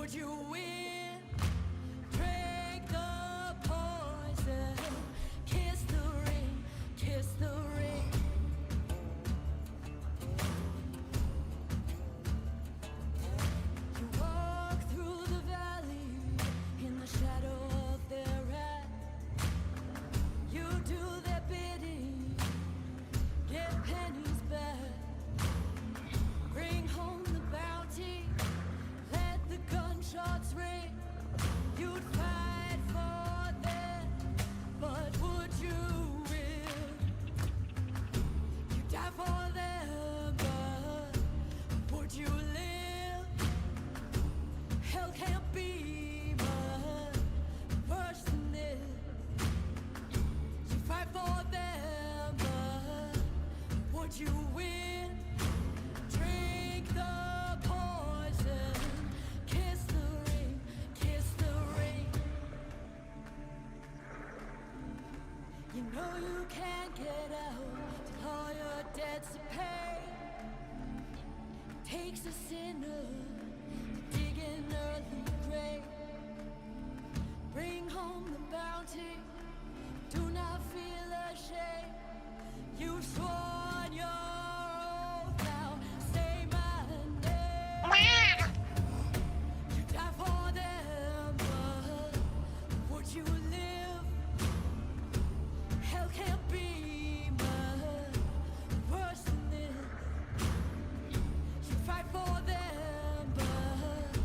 would you win? Drink the poison, kiss the ring, kiss the ring. You walk through the valley in the shadow of their wrath. You do their bidding, get pennies back. Bring home the bounty, let the gunshots ring. You'd fight for them, but would you win? You die for them, but would you live? Hell can't be much worse than this. You fight for them, but would you win? Drink the poison, kiss the ring, kiss the ring. You know you can't get out till all your debts are paid. Takes a sinner to dig an earthen grave. Bring home the bounty, do not feel ashamed. You've sworn your oath, now say my name. You die for them, but would you live? Hell can't be much worse than this. You fight for them, but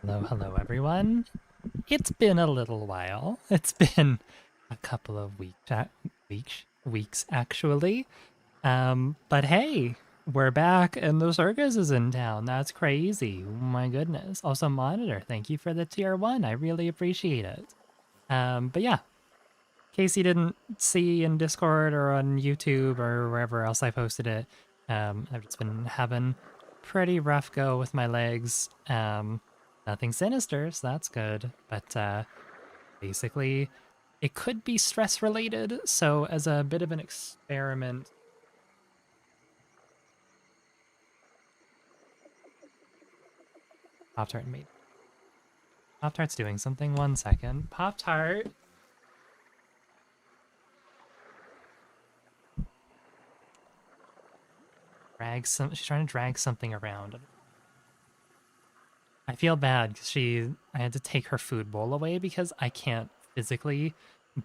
Hello, everyone. It's been a little while. It's been a couple of weeks actually. But hey, we're back and the circus is in town. That's crazy. Oh my goodness. Also, Monitor, thank you for the tier 1. I really appreciate it. But yeah, in case you didn't see in Discord or on YouTube or wherever else I posted it, I've just been having pretty rough go with my legs. Nothing sinister, so that's good. But basically, it could be stress related. So as a bit of an experiment, Pop-Tart made Pop-Tart's doing something. 1 second. Pop-Tart. She's trying to drag something around. I feel bad because I had to take her food bowl away because I can't physically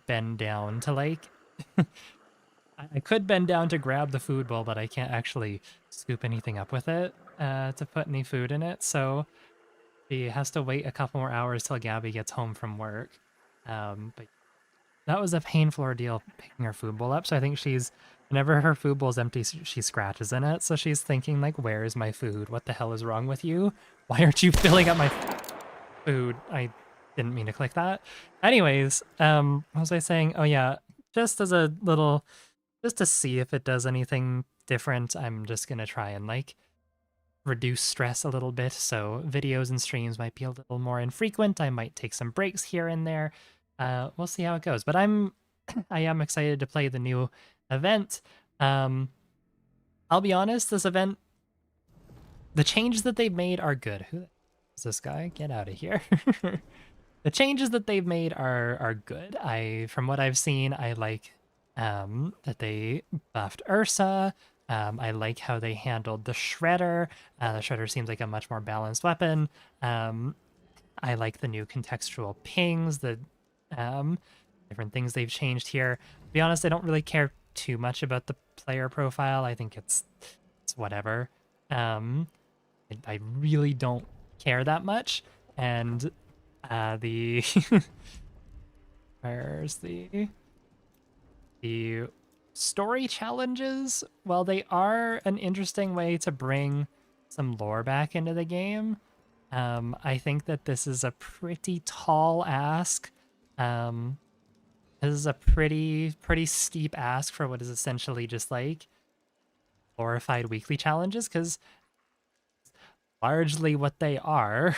bend down to like, I could bend down to grab the food bowl, but I can't actually scoop anything up with it to put any food in it. So she has to wait a couple more hours till Gabby gets home from work. But that was a painful ordeal picking her food bowl up. So I think whenever her food bowl's empty, she scratches in it. So she's thinking like, where is my food? What the hell is wrong with you? Why aren't you filling up my food? I didn't mean to click that. Anyways, what was I saying? Oh yeah, just as a little, just to see if it does anything different, I'm just gonna try and like reduce stress a little bit. So videos and streams might be a little more infrequent. I might take some breaks here and there. We'll see how it goes. But I am excited to play the new event. I'll be honest, this event, the changes that they've made are good. Who is this guy? Get out of here. The changes that they've made are good. From what I've seen, I like that they buffed Ursa. I like how they handled the Shredder. The Shredder seems like a much more balanced weapon. I like the new contextual pings, the different things they've changed here. To be honest, I don't really care too much about the player profile. I think it's whatever. I really don't care that much. And the where's the story challenges? Well, they are an interesting way to bring some lore back into the game. I think that this is a pretty tall ask. This is a pretty steep ask for what is essentially just like glorified weekly challenges, because largely what they are.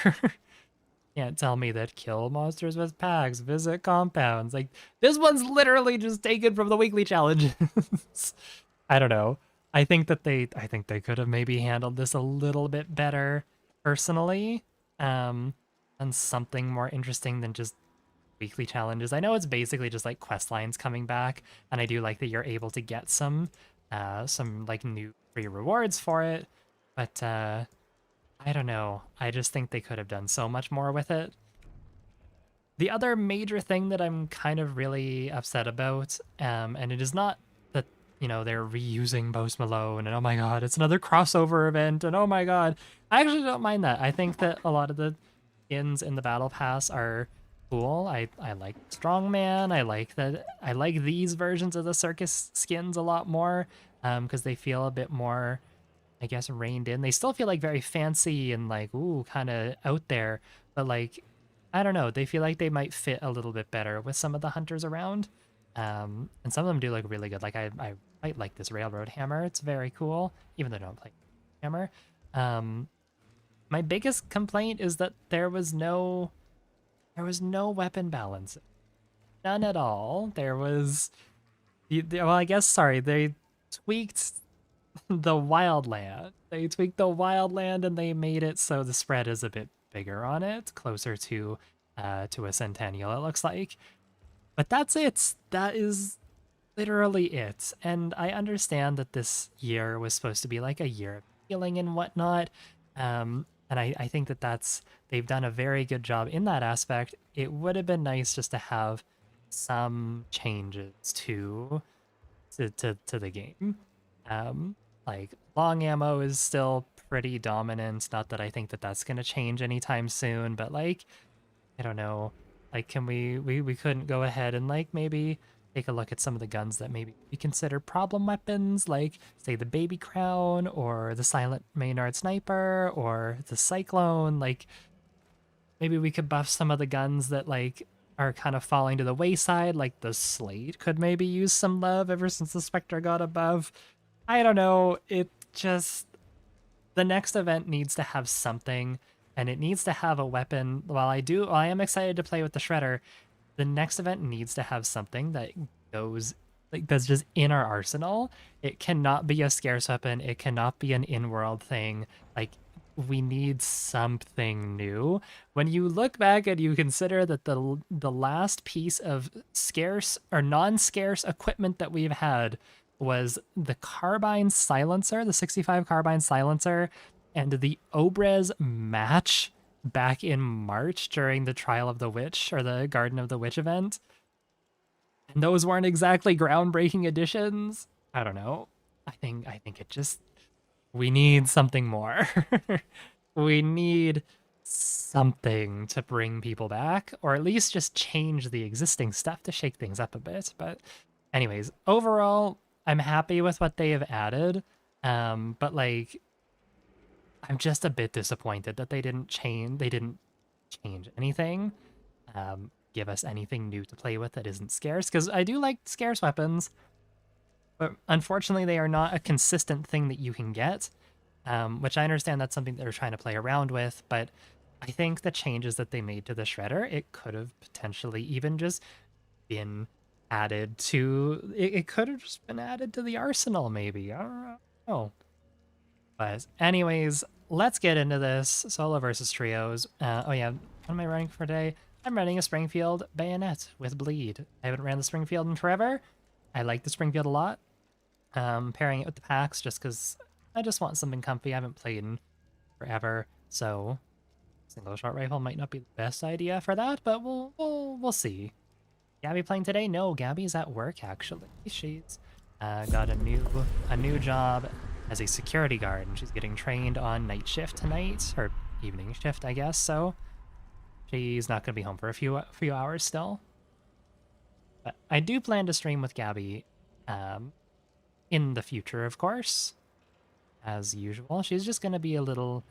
Can't tell me that kill monsters with packs, visit compounds. Like, this one's literally just taken from the weekly challenges. I don't know. I think they could have maybe handled this a little bit better personally. And something more interesting than just weekly challenges. I know it's basically just like quest lines coming back, and I do like that you're able to get some like new free rewards for it. But I don't know. I just think they could have done so much more with it. The other major thing that I'm kind of really upset about, and it is not that, they're reusing Post Malone and oh my god, it's another crossover event and oh my god. I actually don't mind that. I think that a lot of the skins in the Battle Pass are cool. I like Strongman. I like these versions of the circus skins a lot more, because they feel a bit more, I guess, reined in. They still feel like very fancy and like, ooh, kind of out there, but like, I don't know, they feel like they might fit a little bit better with some of the hunters around. And some of them do look really good. Like I quite like this railroad hammer. It's very cool, even though I don't play hammer. My biggest complaint is that there was no weapon balance. None at all. There was, well, I guess, sorry, they tweaked the wildland. They tweaked the wildland and they made it so the spread is a bit bigger on it, closer to a centennial, it looks like. But that's it. That is literally it. And I understand that this year was supposed to be like a year of healing and whatnot. And I think that they've done a very good job in that aspect. It would have been nice just to have some changes to the game. Like long ammo is still pretty dominant. Not that I think that that's going to change anytime soon, but like, I don't know. Like, can we couldn't go ahead and like maybe take a look at some of the guns that maybe we consider problem weapons, like say the Baby Crown or the Silent Maynard Sniper or the Cyclone. Like, maybe we could buff some of the guns that like are kind of falling to the wayside, like the Slate could maybe use some love ever since the Spectre got above. I don't know. It just, the next event needs to have something, and it needs to have a weapon. While I am excited to play with the Shredder, the next event needs to have something that goes like that's just in our arsenal. It cannot be a scarce weapon. It cannot be an in-world thing. Like, we need something new. When you look back and you consider that the last piece of scarce or non-scarce equipment that we've had was the carbine silencer, the 65 carbine silencer, and the Obrez match back in March during the Trial of the Witch or the Garden of the Witch event. And those weren't exactly groundbreaking additions. I don't know. I think it just, we need something more. We need something to bring people back, or at least just change the existing stuff to shake things up a bit. But anyways, overall, I'm happy with what they have added. But like, I'm just a bit disappointed that they didn't change anything. Give us anything new to play with that isn't scarce, because I do like scarce weapons, but unfortunately they are not a consistent thing that you can get, which I understand that's something they're trying to play around with, but I think the changes that they made to the Shredder, it could have potentially even just been added to, it could have just been added to the arsenal maybe, I don't know. But anyways, let's get into this. Solo versus trios. Oh yeah, what am I running for today? I'm running a Springfield bayonet with bleed. I haven't ran the Springfield in forever. I like the Springfield a lot. Pairing it with the packs just because I just want something comfy. I haven't played in forever, so single short rifle might not be the best idea for that, but we'll see. Gabby playing today? No, Gabby's at work actually. She's got a new job as a security guard, and she's getting trained on night shift tonight, or evening shift, I guess. So she's not gonna be home for a few hours still. But I do plan to stream with Gabby in the future, of course, as usual. She's just gonna be a little.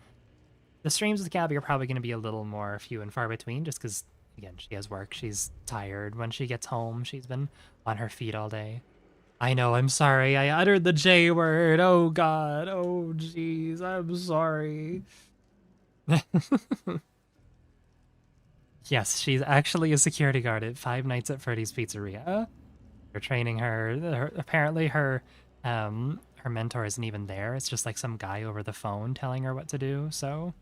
The streams with Gabby are probably gonna be a little more few and far between, just because again she has work. She's tired when she gets home. She's been on her feet all day. I know, I'm sorry. I uttered the J word. Oh god. Oh jeez. I'm sorry. Yes, she's actually a security guard at Five Nights at Freddy's Pizzeria. They're training her. Apparently her her mentor isn't even there. It's just like some guy over the phone telling her what to do. So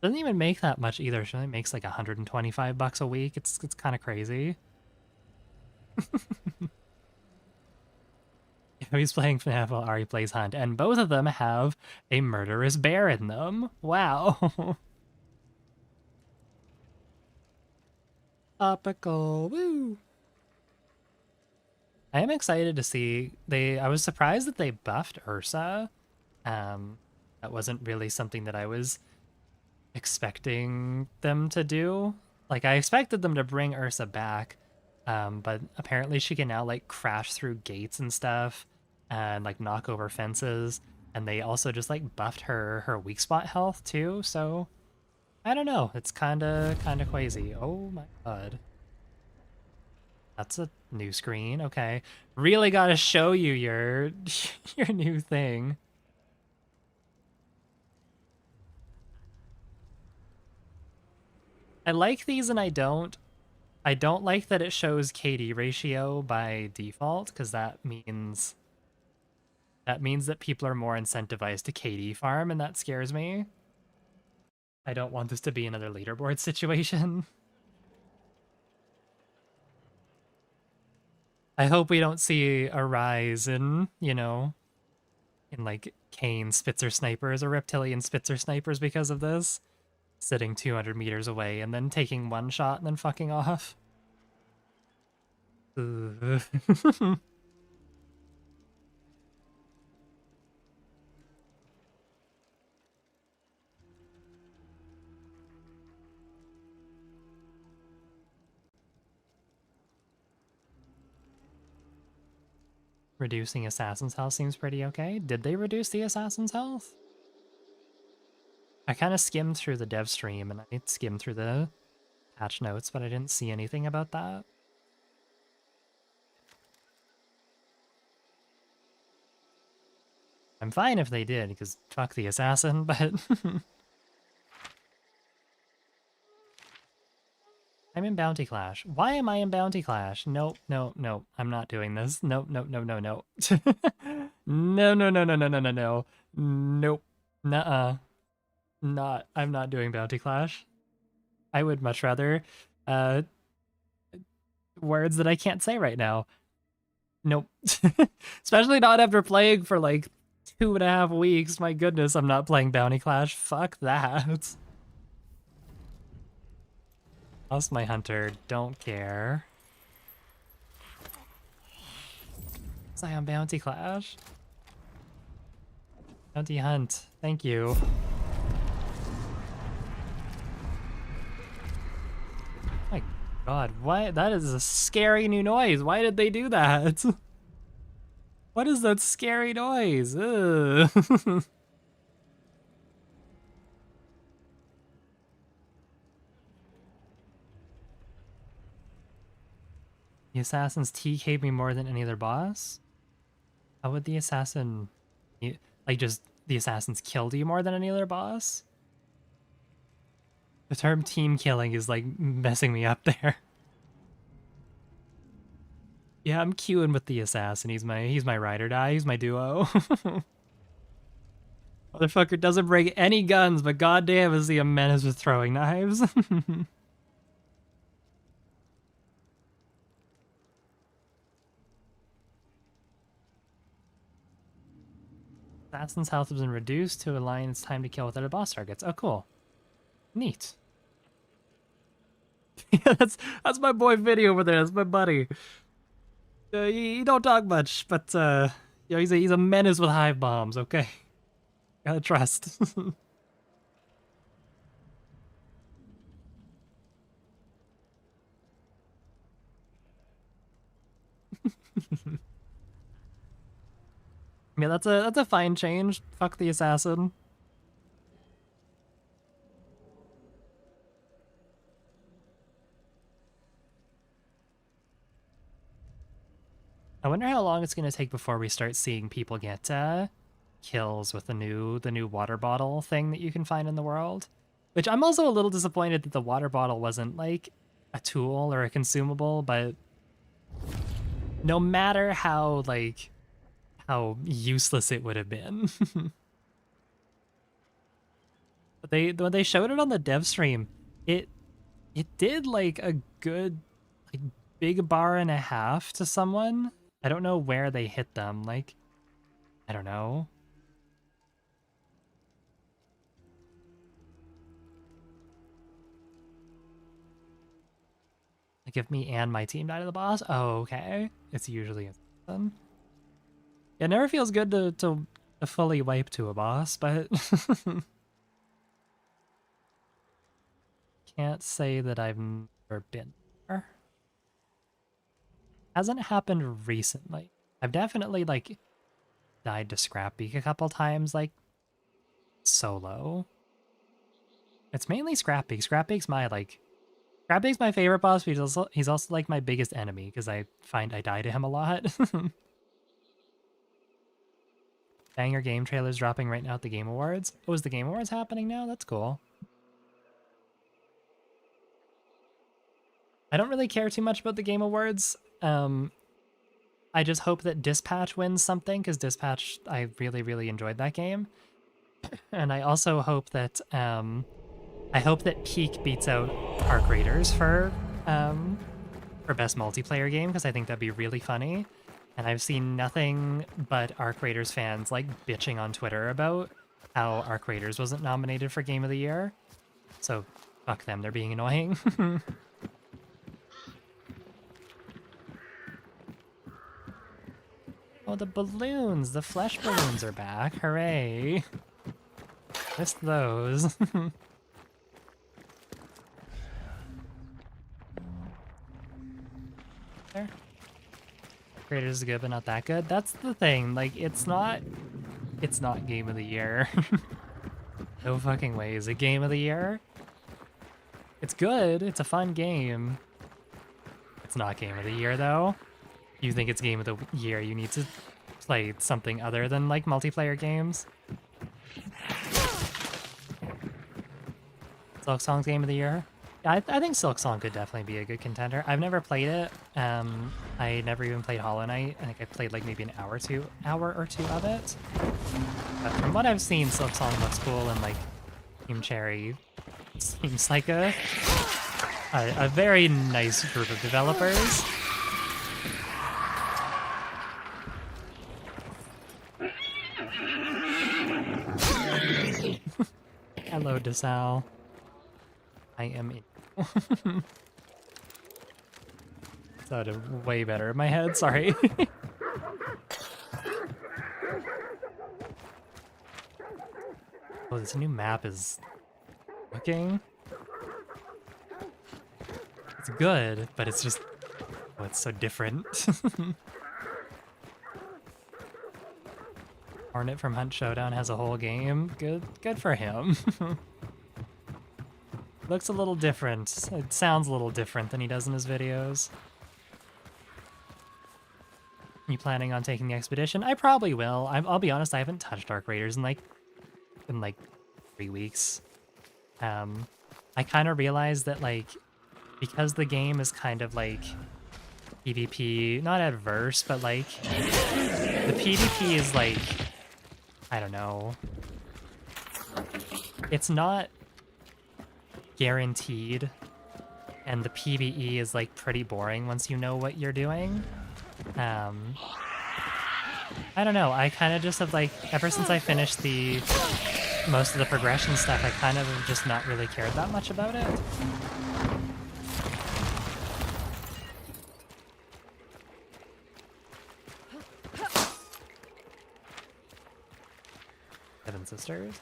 doesn't even make that much either. She only makes like $125 a week. It's kind of crazy. He's playing FNAF while Ari plays Hunt, and both of them have a murderous bear in them. Wow. Topical. Woo. I am excited to see I was surprised that they buffed Ursa. That wasn't really something that I was expecting them to do. Like, I expected them to bring Ursa back, but apparently she can now like crash through gates and stuff and like knock over fences, and they also just like buffed her weak spot health too. So I don't know, it's kind of crazy. Oh my god, that's a new screen. Okay, really gotta show you your your new thing. I like these and I don't like that it shows KD ratio by default, because that means that people are more incentivized to KD farm, and that scares me. I don't want this to be another leaderboard situation. I hope we don't see a rise in, you know, in like Kane Spitzer snipers or Reptilian Spitzer snipers because of this. Sitting 200 meters away and then taking one shot and then fucking off. Reducing assassin's health seems pretty okay. Did they reduce the assassin's health? I kind of skimmed through the dev stream and I skimmed through the patch notes, but I didn't see anything about that. I'm fine if they did, because fuck the assassin, but... I'm in Bounty Clash. Why am I in Bounty Clash? Nope, no, no, I'm not doing this. Nope, nope, no, no, no. No, no, no, no, no, no, no, no. Nope. Nuh-uh. I'm not doing Bounty Clash. I would much rather, words that I can't say right now. Nope. Especially not after playing for like 2.5 weeks. My goodness, I'm not playing Bounty Clash. Fuck that. Lost my hunter. Don't care. Was I on Bounty Clash? Bounty Hunt. Thank you. My god, what? That is a scary new noise. Why did they do that? What is that scary noise? Ugh. The assassin's TK'd me more than any other boss? How would the assassin... Like, just the assassins killed you more than any other boss? The term team killing is, like, messing me up there. Yeah, I'm queuing with the assassin. He's my ride or die. He's my duo. Motherfucker doesn't bring any guns, but goddamn is he a menace with throwing knives. Assassin's health has been reduced to align its time to kill with other boss targets. Oh, cool. Neat. Yeah, that's my boy Vinny over there. That's my buddy. He don't talk much, but you know, he's a menace with hive bombs. Okay, gotta trust. Yeah, that's a fine change. Fuck the assassin. I wonder how long it's gonna take before we start seeing people get kills with the new water bottle thing that you can find in the world. Which I'm also a little disappointed that the water bottle wasn't like a tool or a consumable, but no matter how like how useless it would have been. But when they showed it on the dev stream, it did like a good like big bar and a half to someone. I don't know where they hit them, like I don't know. Like if me and my team die to the boss, oh okay. It's usually a then. It never feels good to fully wipe to a boss, but can't say that I've never been there. Hasn't happened recently. I've definitely like died to Scrapbeak a couple times, like solo. It's mainly Scrapbeak. Scrapbeak's my favorite boss, but he's also like my biggest enemy because I find I die to him a lot. Banger game trailers dropping right now at the Game Awards. Oh, is the Game Awards happening now? That's cool. I don't really care too much about the Game Awards. I just hope that Dispatch wins something, because Dispatch, I really, really enjoyed that game. And I also hope that, Peak beats out Arc Raiders for best multiplayer game, because I think that'd be really funny. And I've seen nothing but Arc Raiders fans like bitching on Twitter about how Arc Raiders wasn't nominated for Game of the Year. So fuck them, they're being annoying. Oh, the balloons! The flesh balloons are back. Hooray! Missed those. There. Raiders is good, but not that good. That's the thing. Like, it's not game of the year. No fucking way. Is it game of the year? It's good. It's a fun game. It's not game of the year, though. You think it's game of the year, you need to play something other than, like, multiplayer games. Silk Song's game of the year? Yeah, I think Silk Song could definitely be a good contender. I've never played it. I never even played Hollow Knight. I think I played like maybe an hour or two of it. But from what I've seen, Silk Song looks cool, and like Team Cherry seems like a very nice group of developers. Hello, Desal. I am in. Sounded way better in my head, sorry. Oh, this new map is looking. It's good, but it's just, oh, it's so different. Hornet from Hunt Showdown has a whole game. Good for him. Looks a little different. It sounds a little different than he does in his videos. You planning on taking the expedition? I probably will. I'll be honest, I haven't touched Dark Raiders in like 3 weeks. I kind of realized that like, because the game is kind of like PvP, not adverse, but like the PvP is like, I don't know. It's not guaranteed, and the PvE is like pretty boring once you know what you're doing. I don't know, I kind of just have like, ever since I finished most of the progression stuff, I kind of have just not really cared that much about it. Seven Sisters?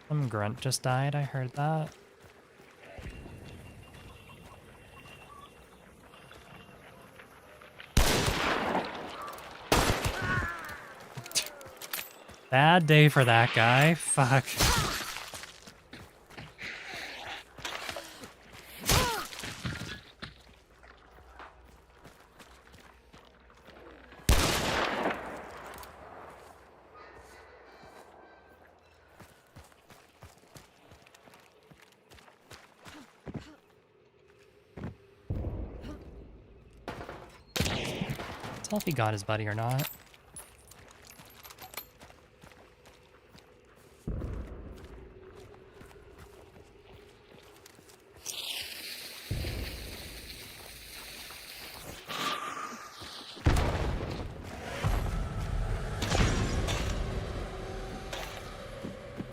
Some grunt just died, I heard that. Bad day for that guy. Fuck. Tell if he got his buddy or not.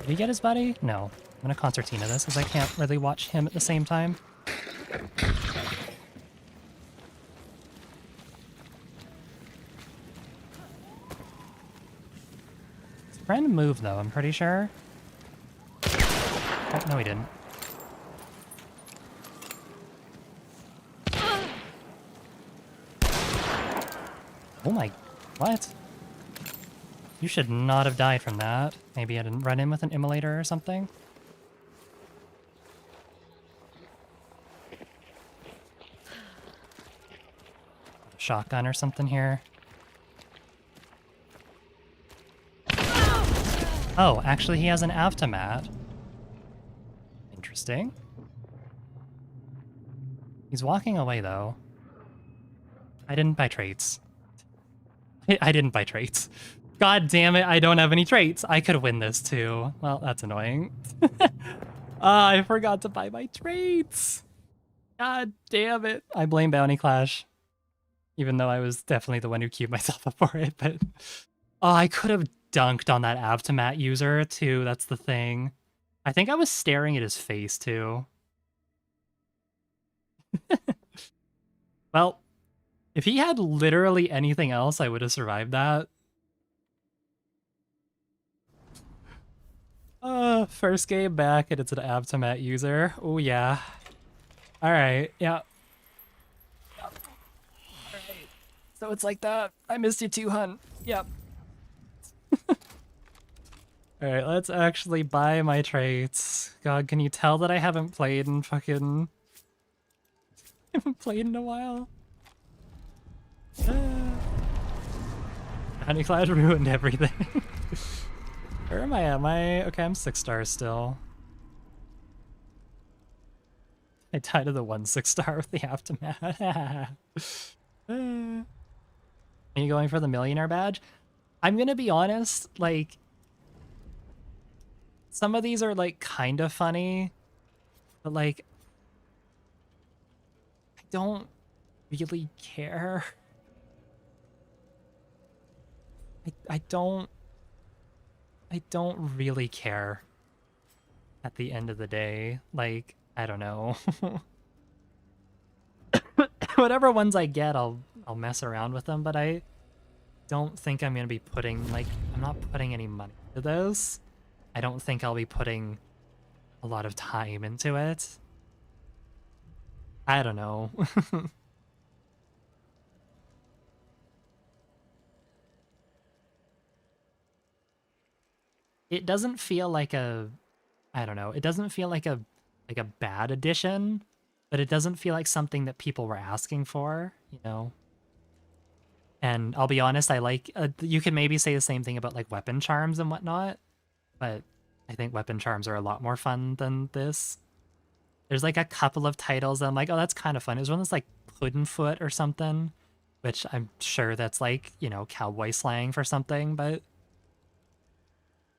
Did he get his buddy? No. I'm gonna concertina this because I can't really watch him at the same time. Trying to move though, I'm pretty sure. Oh, no, he didn't. Oh my, what? You should not have died from that. Maybe I didn't run in with an immolator or something. Shotgun or something here. Oh, actually he has an Avtomat. Interesting. He's walking away though. I didn't buy traits. I didn't buy traits. God damn it, I don't have any traits. I could win this too. Well, that's annoying. I forgot to buy my traits. God damn it. I blame Bounty Clash. Even though I was definitely the one who queued myself up for it, but... Oh, I could have dunked on that Avtomat user too, that's the thing. I think I was staring at his face too. Well, if he had literally anything else, I would have survived that. First game back and it's an Avtomat user. Oh yeah. Alright, yeah. Yep. Alright. So it's like that. I missed you too, hun. Yep. Alright, let's actually buy my traits. God, can you tell that I haven't played in fucking... I haven't played in a while. Honeycloud ruined everything. Where am I at? Okay, I'm 6 stars still. I died to the 1 6-star with the aftermath. Are you going for the millionaire badge? I'm gonna be honest, like, some of these are like kind of funny, but like, I don't really care. I don't really care at the end of the day. Like, I don't know. Whatever ones I get, I'll mess around with them, but I don't think I'm gonna be putting, like, I'm not putting any money into those. I don't think I'll be putting a lot of time into it. I don't know. It doesn't feel like a, I don't know, it doesn't feel like a bad addition, but it doesn't feel like something that people were asking for, you know? And I'll be honest, I like, you can maybe say the same thing about like weapon charms and whatnot, but I think weapon charms are a lot more fun than this. There's like a couple of titles that I'm like, oh, that's kind of fun. There's one that's like Puddinfoot or something, which I'm sure that's like, you know, cowboy slang for something, but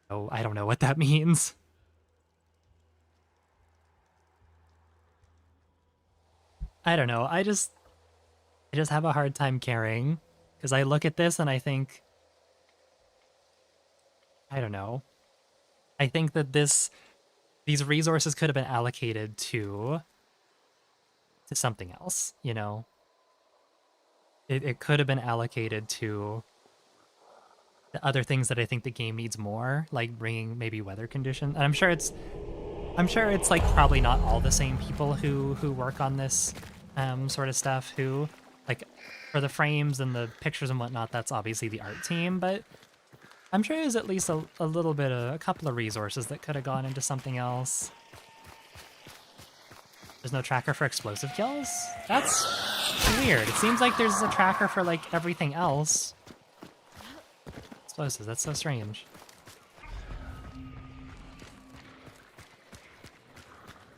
oh, I don't know what that means. I don't know. I just have a hard time caring because I look at this and I think, I don't know. I think that these resources could have been allocated to something else, you know? It could have been allocated to the other things that I think the game needs more, like bringing maybe weather conditions. And I'm sure it's like probably not all the same people who work on this sort of stuff, who, like, for the frames and the pictures and whatnot, that's obviously the art team, but I'm sure there's at least a little bit of a couple of resources that could have gone into something else. There's no tracker for explosive kills? That's weird. It seems like there's a tracker for like everything else. Explosives, that's so strange.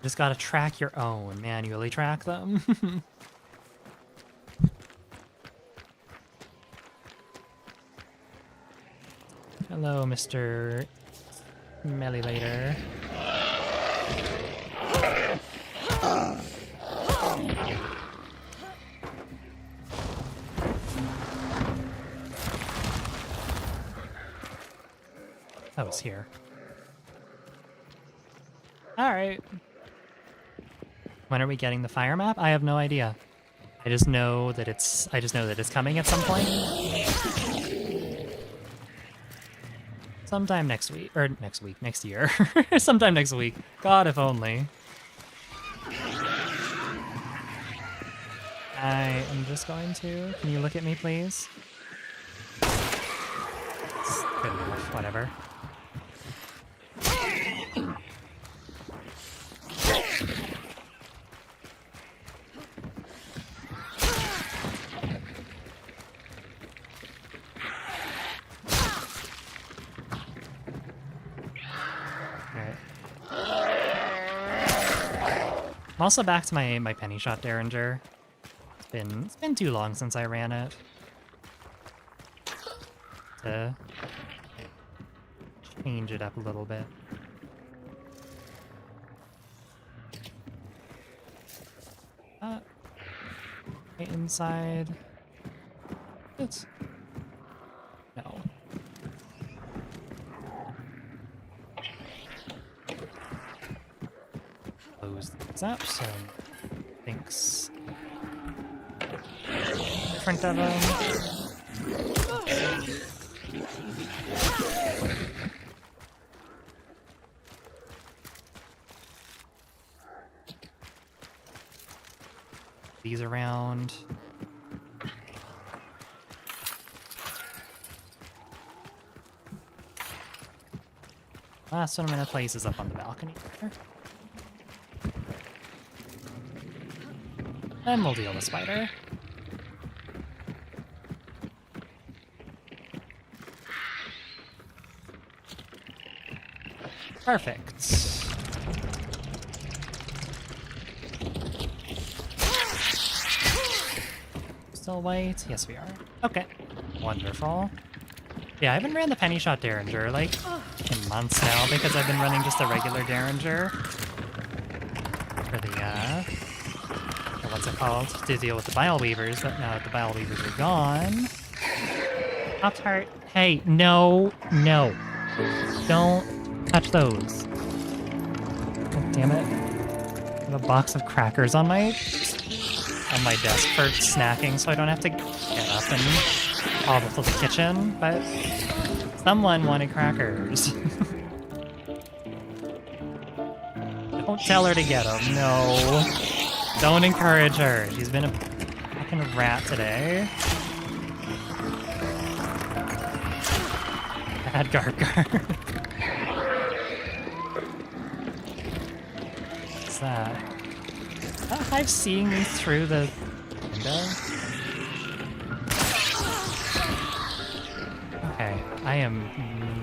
Just gotta track your own, manually track them. Hello, Mr. Mellilator. That was here. Alright. When are we getting the fire map? I have no idea. I just know that it's coming at some point. Sometime next week. Or next year. Sometime next week. God, if only. I am just going to... Can you look at me, please? It's good enough, whatever. I'm also back to my penny shot derringer. It's been too long since I ran it. To change it up a little bit. Right inside. It's no. Close these up so thinks different of them. these around. Last one I'm gonna place is up on the balcony there. And we'll deal with spider. Perfect. Still white? Yes, we are. Okay. Wonderful. Yeah, I haven't ran the penny shot derringer like in months now because I've been running just a regular derringer for the what's it called? To deal with the bile weavers, but now that the bile weavers are gone. Pop-Tart. Hey, no, no. Don't touch those. God damn it. I have a box of crackers on my desk for snacking, so I don't have to get up and hobble to the kitchen, but someone wanted crackers. Don't tell her to get them, no. Don't encourage her. She's been a fucking rat today. Bad Gargar. What's that? Is that hive seeing me through the window? Okay, I am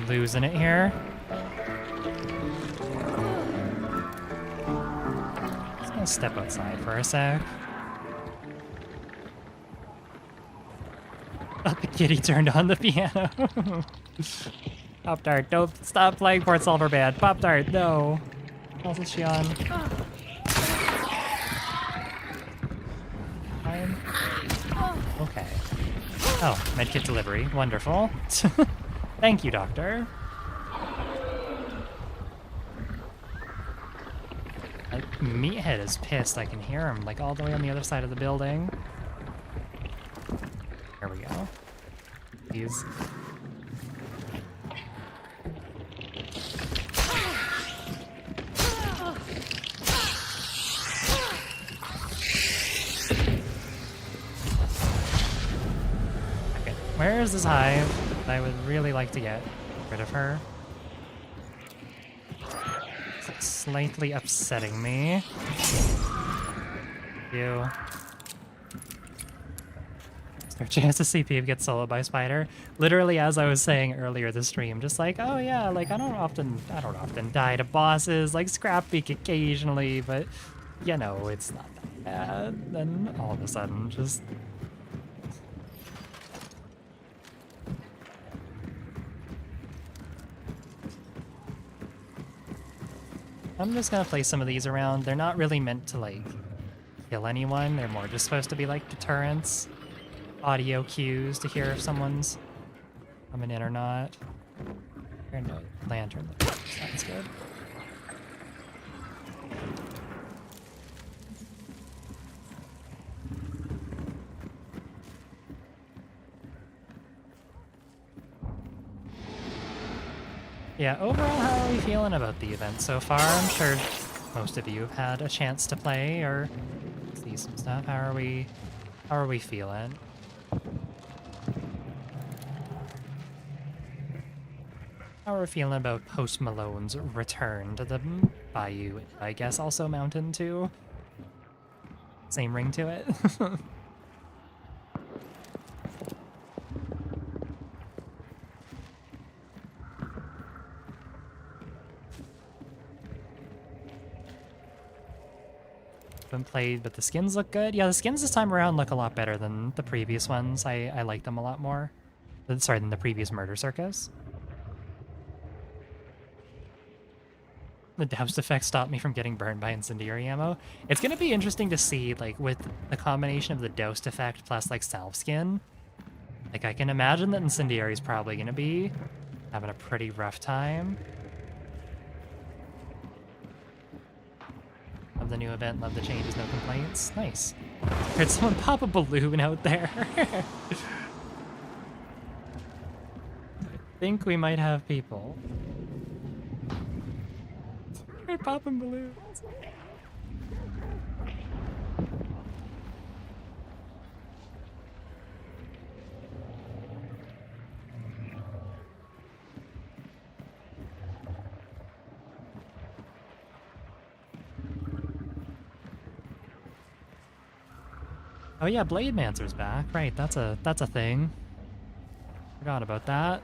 losing it here. Just gonna step outside for a sec. Oh, the kitty turned on the piano. Pop-Tart, don't stop playing Port Sulphur Band. Pop-Tart, no. What else is she on? Fine. Okay. Oh, medkit delivery. Wonderful. Thank you, doctor. Meathead is pissed. I can hear him, like, all the way on the other side of the building. There we go. He's... Okay, where is this hive? I would really like to get rid of her. It's slightly upsetting me. You. Is there a chance to see Peeb get soloed by Spider? Literally, as I was saying earlier this stream, just like, oh yeah, like I don't often die to bosses, like Scrapbeak occasionally, but you know, it's not that bad. Then all of a sudden, just... I'm just gonna place some of these around. They're not really meant to, like, kill anyone. They're more just supposed to be, like, deterrents. Audio cues to hear if someone's coming in or not. Or no, lantern. Sounds good. Yeah, overall, how are we feeling about the event so far? I'm sure most of you have had a chance to play or see some stuff. How are we feeling? How are we feeling about Post Malone's return to the Bayou? I guess also Mountain too. Same ring to it. Been played, but the skins look good. Yeah, the skins this time around look a lot better than the previous ones. I like them a lot more. Sorry, than the previous Murder Circus. The doused effect stopped me from getting burned by incendiary ammo. It's gonna be interesting to see, like, with the combination of the doused effect plus, like, salve skin. Like, I can imagine that incendiary is probably gonna be having a pretty rough time. Love the new event, love the changes, no complaints. Nice. Heard someone pop a balloon out there. I think we might have people. They're popping balloons. Oh yeah, Blade Mancer's back. Right, that's a thing. Forgot about that.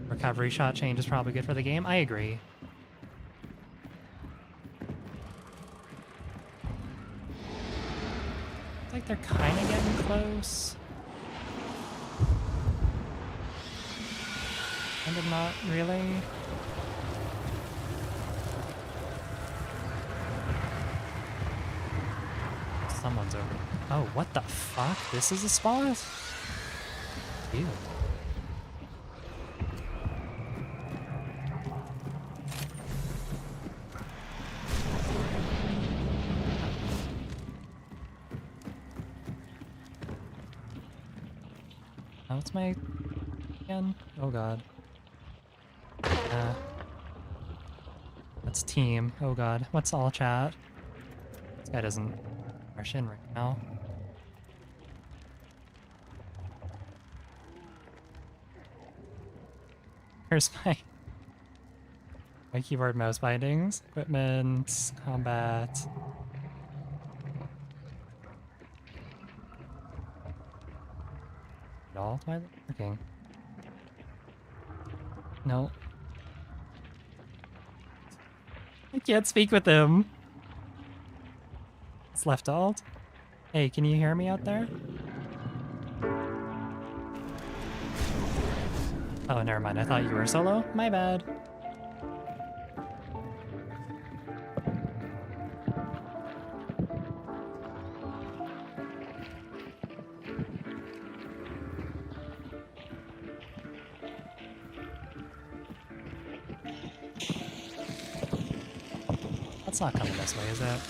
Recovery shot change is probably good for the game. I agree. It's like they're kind of getting close. Kind of not really. Someone's over. Oh, what the fuck? This is a spot? Ew. Oh, it's my... again? Oh god. That's team. Oh god. What's all chat? This guy doesn't rush in right now. Here's my keyboard mouse bindings. Equipment, combat. All why working? No. I can't speak with him. It's left alt. Hey, can you hear me out there? Oh, never mind. I thought you were solo. My bad. That's not coming this way, is it?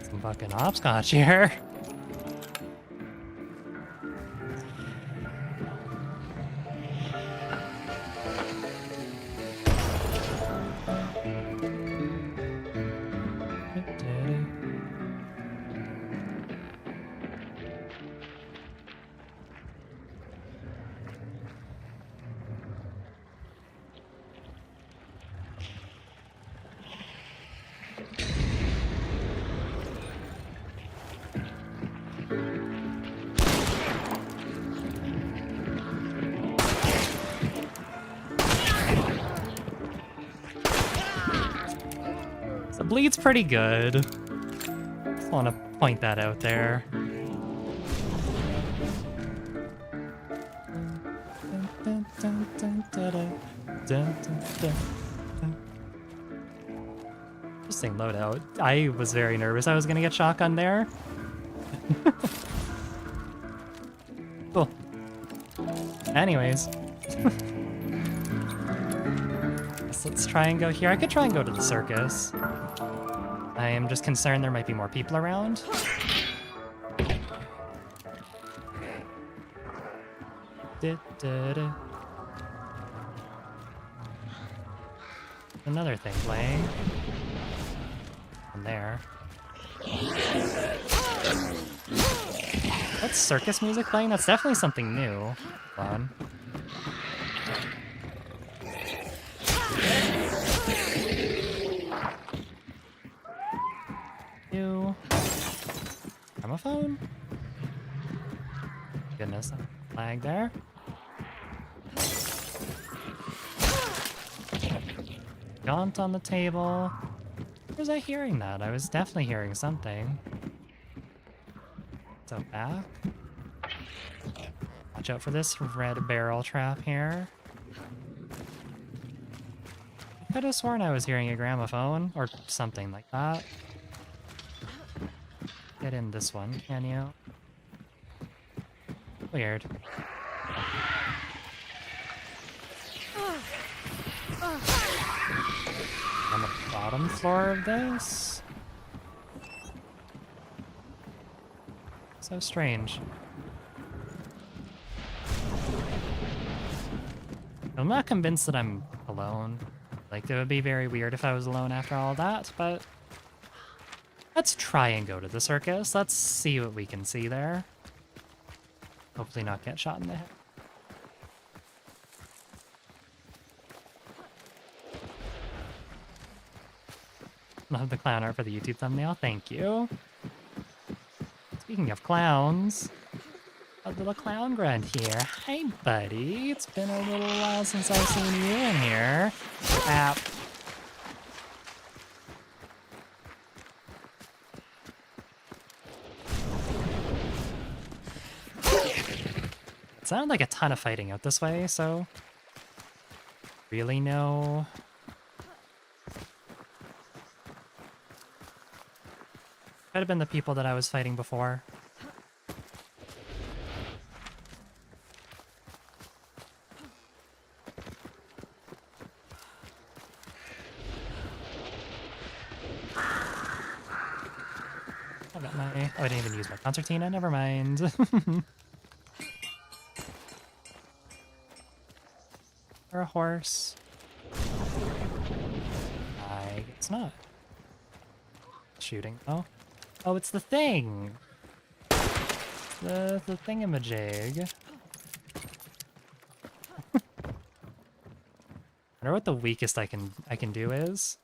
Some fucking hopscotch here. The bleed's pretty good. Just want to point that out there. Interesting loadout. I was very nervous I was gonna get shotgun there. Cool. Anyways. Let's try and go here. I could try and go to the circus. I am just concerned there might be more people around. Another thing playing. From there. What's circus music playing? That's definitely something new. Hold on. New gramophone? Goodness, lag there. Gaunt on the table. Where was I hearing that? I was definitely hearing something. So back. Watch out for this red barrel trap here. I could have sworn I was hearing a gramophone or something like that. Get in this one, can you? Weird. On the bottom floor of this? So strange. I'm not convinced that I'm alone. Like, it would be very weird if I was alone after all that, but let's try and go to the circus. Let's see what we can see there. Hopefully not get shot in the head. Love the clown art for the YouTube thumbnail. Thank you. Speaking of clowns, a little clown grunt here. Hi, buddy. It's been a little while since I've seen you in here. App. It sounded like a ton of fighting out this way, so... Really no... Could have been the people that I was fighting before. I got my... Oh, I didn't even use my concertina. Never mind. Or a horse. I guess not. Shooting. Oh. Oh, it's the thing! The thingamajig. I wonder what the weakest I can do is.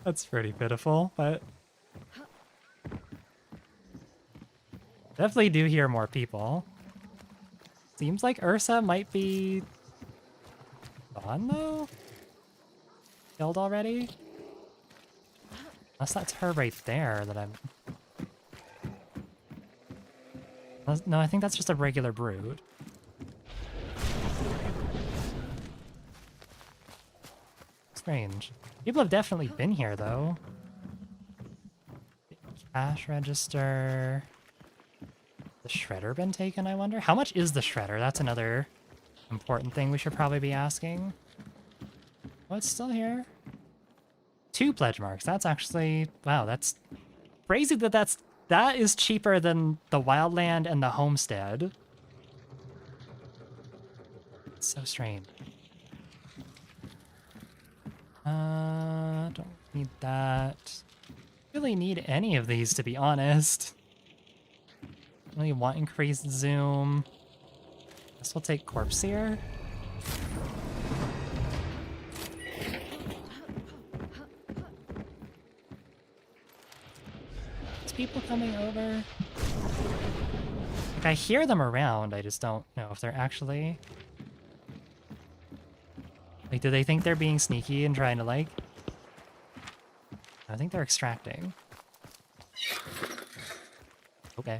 That's pretty pitiful, but definitely do hear more people. Seems like Ursa might be gone though? Killed already? Unless that's her right there that I'm... No, I think that's just a regular brood. Strange. People have definitely been here though. Cash register. The shredder been taken, I wonder? How much is the shredder? That's another important thing we should probably be asking. Oh, it's still here. 2 pledge marks. That's actually... Wow, that's crazy that that is cheaper than the wildland and the homestead. It's so strange. Don't need that. Really need any of these, to be honest. Really want increased zoom. Guess we'll take corpse here. There's people coming over. Like, I hear them around, I just don't know if they're actually... Like, do they think they're being sneaky and trying to, like... I think they're extracting. Okay.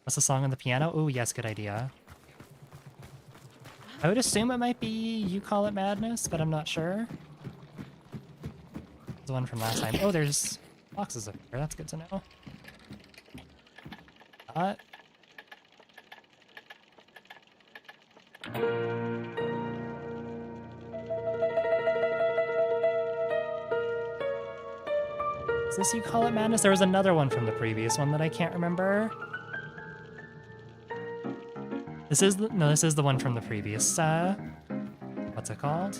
That's a song on the piano? Ooh, yes, good idea. I would assume it might be You Call It Madness, but I'm not sure. The one from last time. Oh, there's boxes up here. That's good to know. Is this You Call It Madness? There was another one from the previous one that I can't remember. This is the one from the previous, what's it called?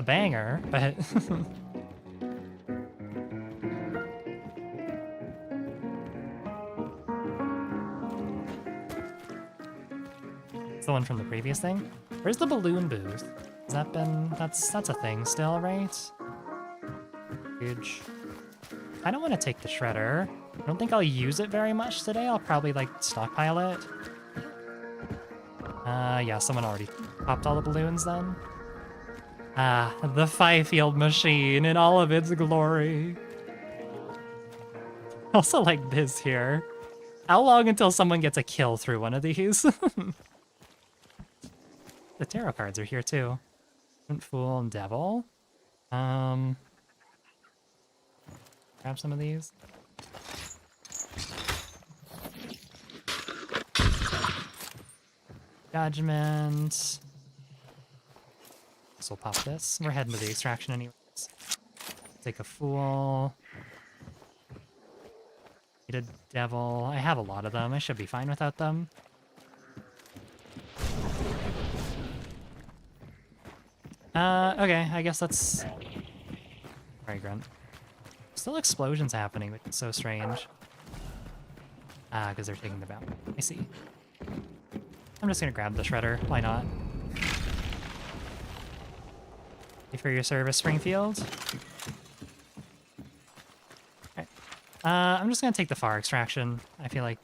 A banger, but... It's the one from the previous thing. Where's the balloon booth? Has that been... That's a thing still, right? Huge. I don't want to take the shredder. I don't think I'll use it very much today. I'll probably, like, stockpile it. Yeah, someone already popped all the balloons then. Ah, the Fifield machine in all of its glory. Also like this here. How long until someone gets a kill through one of these? The tarot cards are here too. Fool and Devil. Grab some of these. Judgment. So we'll pop this. We're heading to the extraction anyways. Take a Fool. Need a Devil. I have a lot of them. I should be fine without them. Okay, I guess that's... Alright, Grunt. Still explosions happening, which is so strange. Ah, because they're taking the bounty. I see. I'm just gonna grab the shredder. Why not? Thank you for your service, Springfield. Okay. I'm just gonna take the far extraction. I feel like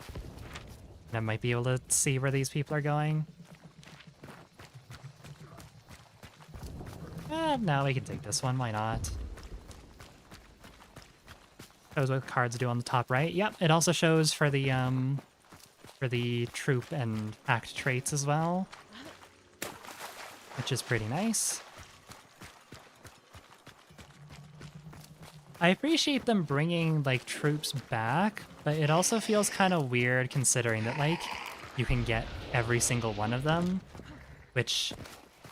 I might be able to see where these people are going. No, we can take this one. Why not? Shows what cards do on the top right. Yep, it also shows for the troop and act traits as well, which is pretty nice. I appreciate them bringing like troops back, but it also feels kind of weird considering that like you can get every single one of them, which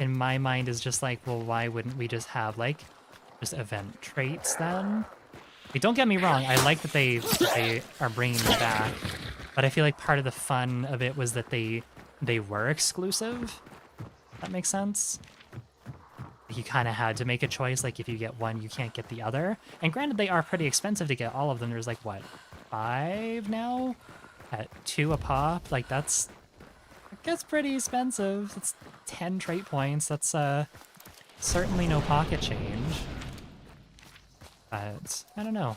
in my mind is just like, well, why wouldn't we just have like just event traits then? Like, don't get me wrong, I like that they are bringing them back, but I feel like part of the fun of it was that they were exclusive. That makes sense. You kind of had to make a choice, like if you get one, you can't get the other. And granted, they are pretty expensive to get all of them. There's like, what, 5 now? At 2 a pop? Like that's pretty expensive. It's 10 trait points. That's certainly no pocket change. But I don't know.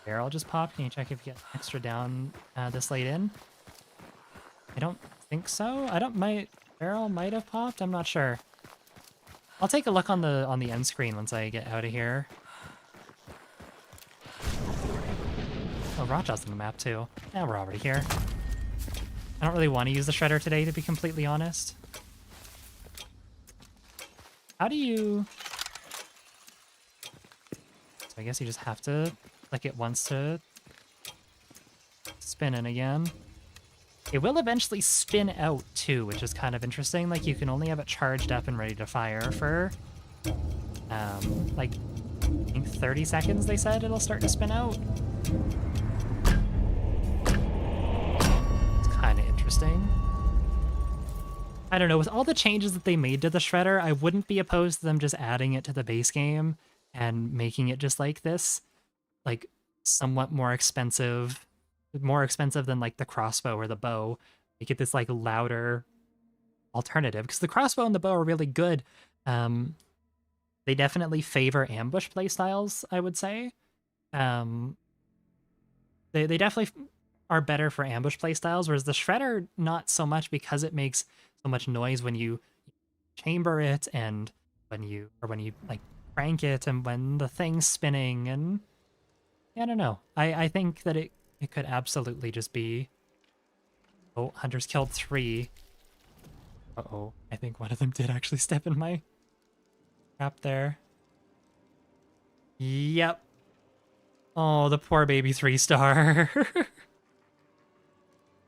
Barrel just popped. Can you check if you get extra down this late in? I don't think so. Barrel might have popped. I'm not sure. I'll take a look on the end screen once I get out of here. Oh, Rajah's on the map too. Yeah, we're already here. I don't really want to use the shredder today, to be completely honest. How do you... So I guess you just have to click it once to spin in again. It will eventually spin out too, which is kind of interesting. Like you can only have it charged up and ready to fire for like I think 30 seconds they said it'll start to spin out. It's kind of interesting. I don't know, with all the changes that they made to the shredder, I wouldn't be opposed to them just adding it to the base game and making it just like this, like somewhat more expensive than like the crossbow or the bow. Make it this like louder alternative, because the crossbow and the bow are really good. They definitely favor ambush playstyles, I would say. They definitely are better for ambush playstyles, whereas the shredder not so much, because it makes so much noise when you chamber it and when you like crank it and when the thing's spinning. And yeah, I don't know. I think that it could absolutely just be... Oh, hunters killed 3. Uh-oh. I think one of them did actually step in my trap there. Yep. Oh, the poor baby 3-star.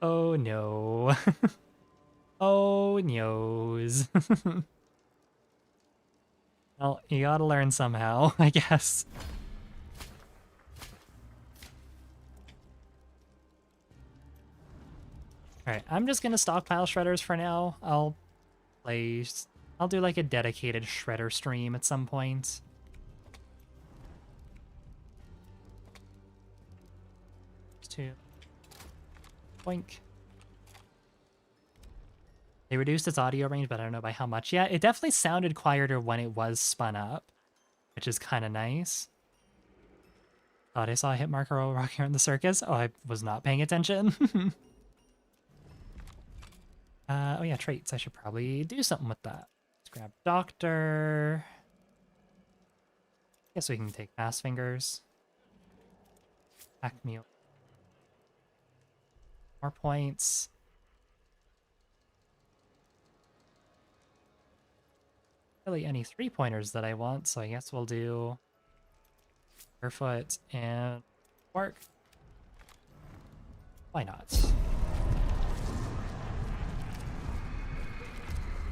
Oh, no. Oh, noes. Well, you gotta learn somehow, I guess. Alright, I'm just gonna stockpile shredders for now. I'll do like a dedicated shredder stream at some point. To boink. They reduced its audio range, but I don't know by how much. Yeah, it definitely sounded quieter when it was spun up, which is kind of nice. Thought I saw a hit marker while rocking around the circus. Oh, I was not paying attention. Oh yeah, traits. I should probably do something with that. Let's grab Doctor. Guess we can take Fast Fingers. Pack Mule. More points. Really any 3-pointers that I want, so I guess we'll do Barefoot and Bark. Why not?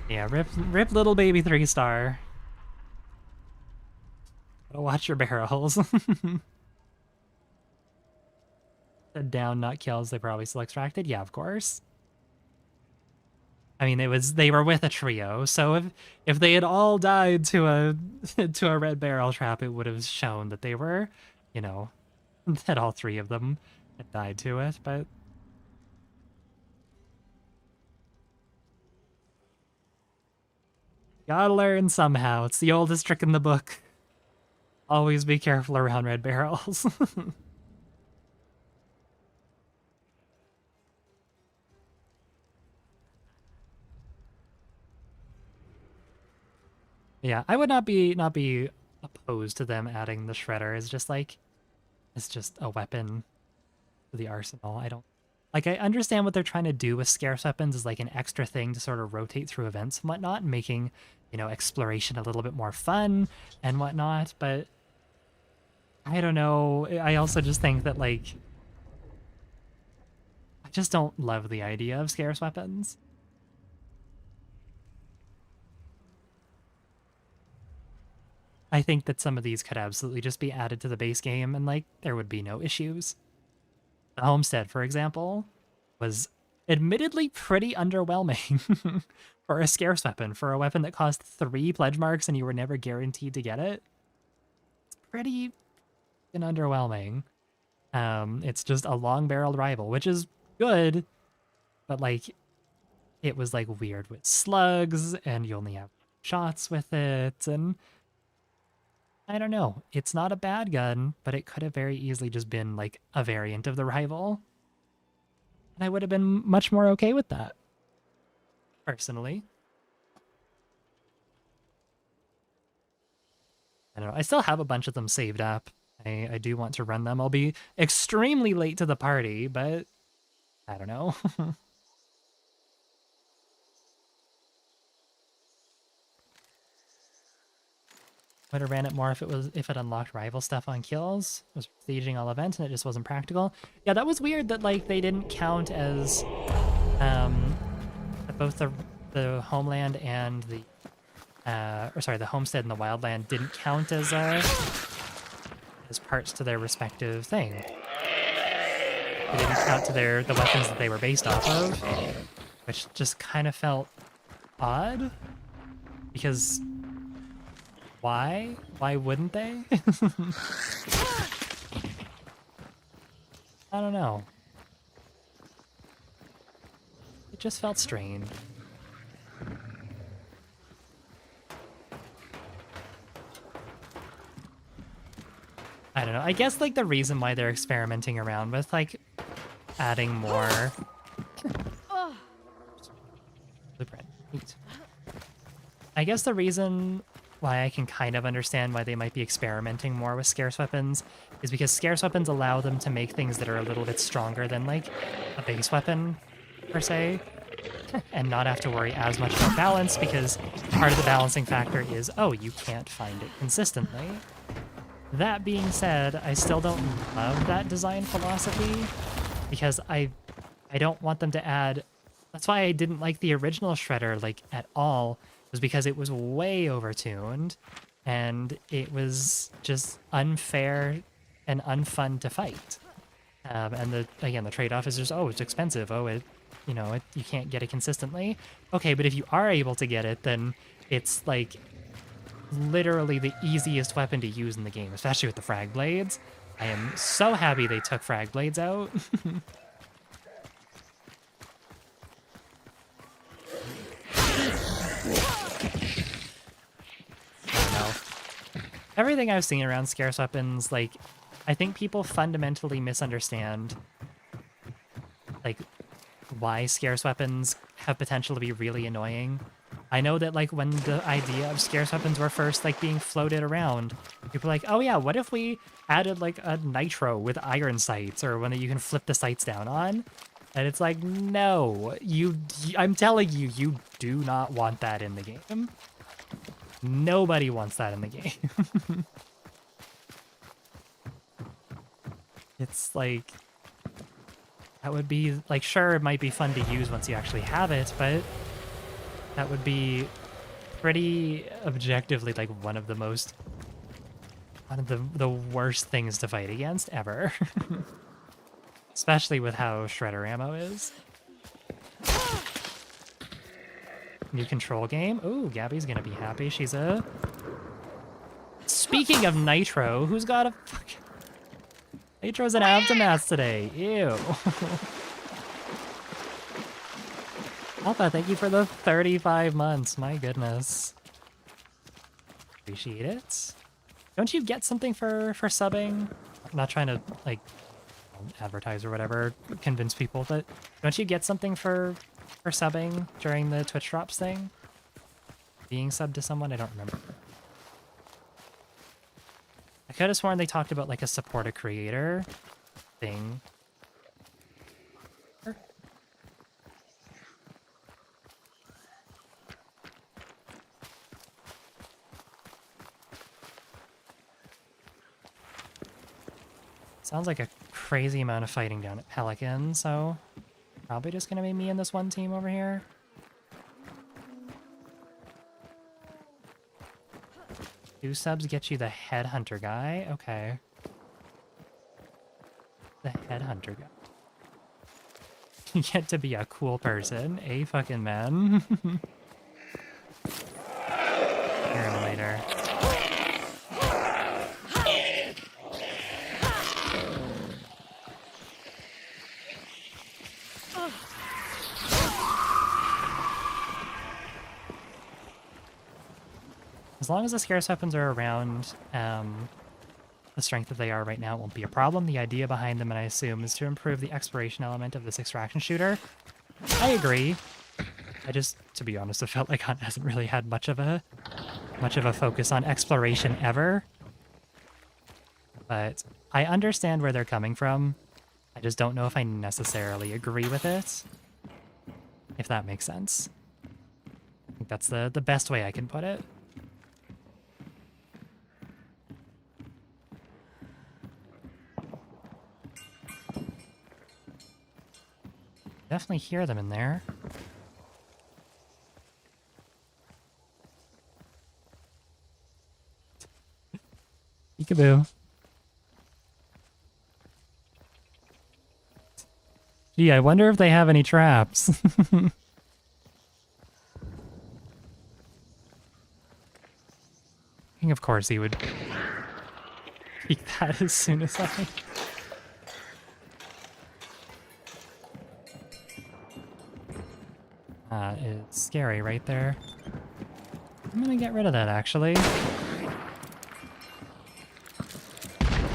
Yeah, rip little baby 3-star. Gotta watch your barrels. Down, not kills, they probably still extracted. Yeah, of course. I mean, they were with a trio, so if they had all died to a to a red barrel trap, it would have shown that they were, you know, that all 3 of them had died to it. But Gotta learn somehow. It's the oldest trick in the book. Always be careful around red barrels. Yeah, I would not be opposed to them adding the shredder. It's just a weapon to the arsenal. I don't like. I understand what they're trying to do with scarce weapons is like an extra thing to sort of rotate through events and whatnot, making, you know, exploration a little bit more fun and whatnot. But I don't know. I also just think that like I just don't love the idea of scarce weapons. I think that some of these could absolutely just be added to the base game and like there would be no issues. The homestead, for example, was admittedly pretty underwhelming for a scarce weapon, for a weapon that cost 3 pledge marks and you were never guaranteed to get it. It's pretty underwhelming. It's just a long-barreled rifle, which is good, but like it was like weird with slugs and you only have shots with it, and I don't know. It's not a bad gun, but it could have very easily just been like a variant of the rival. And I would have been much more okay with that, personally. I don't know. I still have a bunch of them saved up. I do want to run them. I'll be extremely late to the party, but I don't know. Would have ran it more if it unlocked rival stuff on kills. It was staging all events and it just wasn't practical. Yeah, that was weird that like they didn't count as both the homeland and the the homestead and the wildland didn't count as parts to their respective thing. They didn't count to the weapons that they were based off of, which just kind of felt odd because why? Why wouldn't they? I don't know. It just felt strange. I don't know. I guess like the reason why they're experimenting around with like adding more blueprint. Neat. I guess the reason why I can kind of understand why they might be experimenting more with scarce weapons is because scarce weapons allow them to make things that are a little bit stronger than like a base weapon per se, and not have to worry as much about balance, because part of the balancing factor is, oh, you can't find it consistently. That being said, I still don't love that design philosophy because I don't want them to add. That's why I didn't like the original Shredder like at all, was because it was way overtuned and it was just unfair and unfun to fight. And the trade-off is just, oh, it's expensive. Oh, you can't get it consistently. Okay, but if you are able to get it, then it's like literally the easiest weapon to use in the game, especially with the frag blades. I am so happy they took frag blades out. Everything I've seen around scarce weapons, like, I think people fundamentally misunderstand, like, why scarce weapons have potential to be really annoying. I know that, like, when the idea of scarce weapons were first, like, being floated around, people were like, oh yeah, what if we added, like, a nitro with iron sights, or one that you can flip the sights down on? And it's like, no, I'm telling you, you do not want that in the game. Nobody wants that in the game. It's like, that would be, like, sure, it might be fun to use once you actually have it, but that would be pretty objectively, like, one of the worst things to fight against ever. Especially with how Shredder ammo is. New control game. Ooh, Gabby's gonna be happy. She's a... Speaking of Nitro, who's got a fucking... Nitro's an Optimass today. Ew. Alpha, thank you for the 35 months. My goodness. Appreciate it. Don't you get something for subbing? I'm not trying to, like, advertise or whatever, convince people, but don't you get something for subbing during the Twitch drops thing? Being subbed to someone? I don't remember. I could have sworn they talked about like a support a creator thing. Sounds like a crazy amount of fighting down at Pelican, so probably just gonna be me and this one team over here. 2 subs get you the headhunter guy. Okay. The headhunter guy. You get to be a cool person. A fucking man. Hear him later. As long as the scarce weapons are around the strength that they are right now, it won't be a problem. The idea behind them, and I assume, is to improve the exploration element of this extraction shooter. I agree. I just, to be honest, I felt like Hunt hasn't really had much of a focus on exploration ever. But I understand where they're coming from. I just don't know if I necessarily agree with it. If that makes sense. I think that's the best way I can put it. Definitely hear them in there. Peekaboo. Gee, I wonder if they have any traps. I think of course he would peek that as soon as I... is scary right there. I'm gonna get rid of that, actually.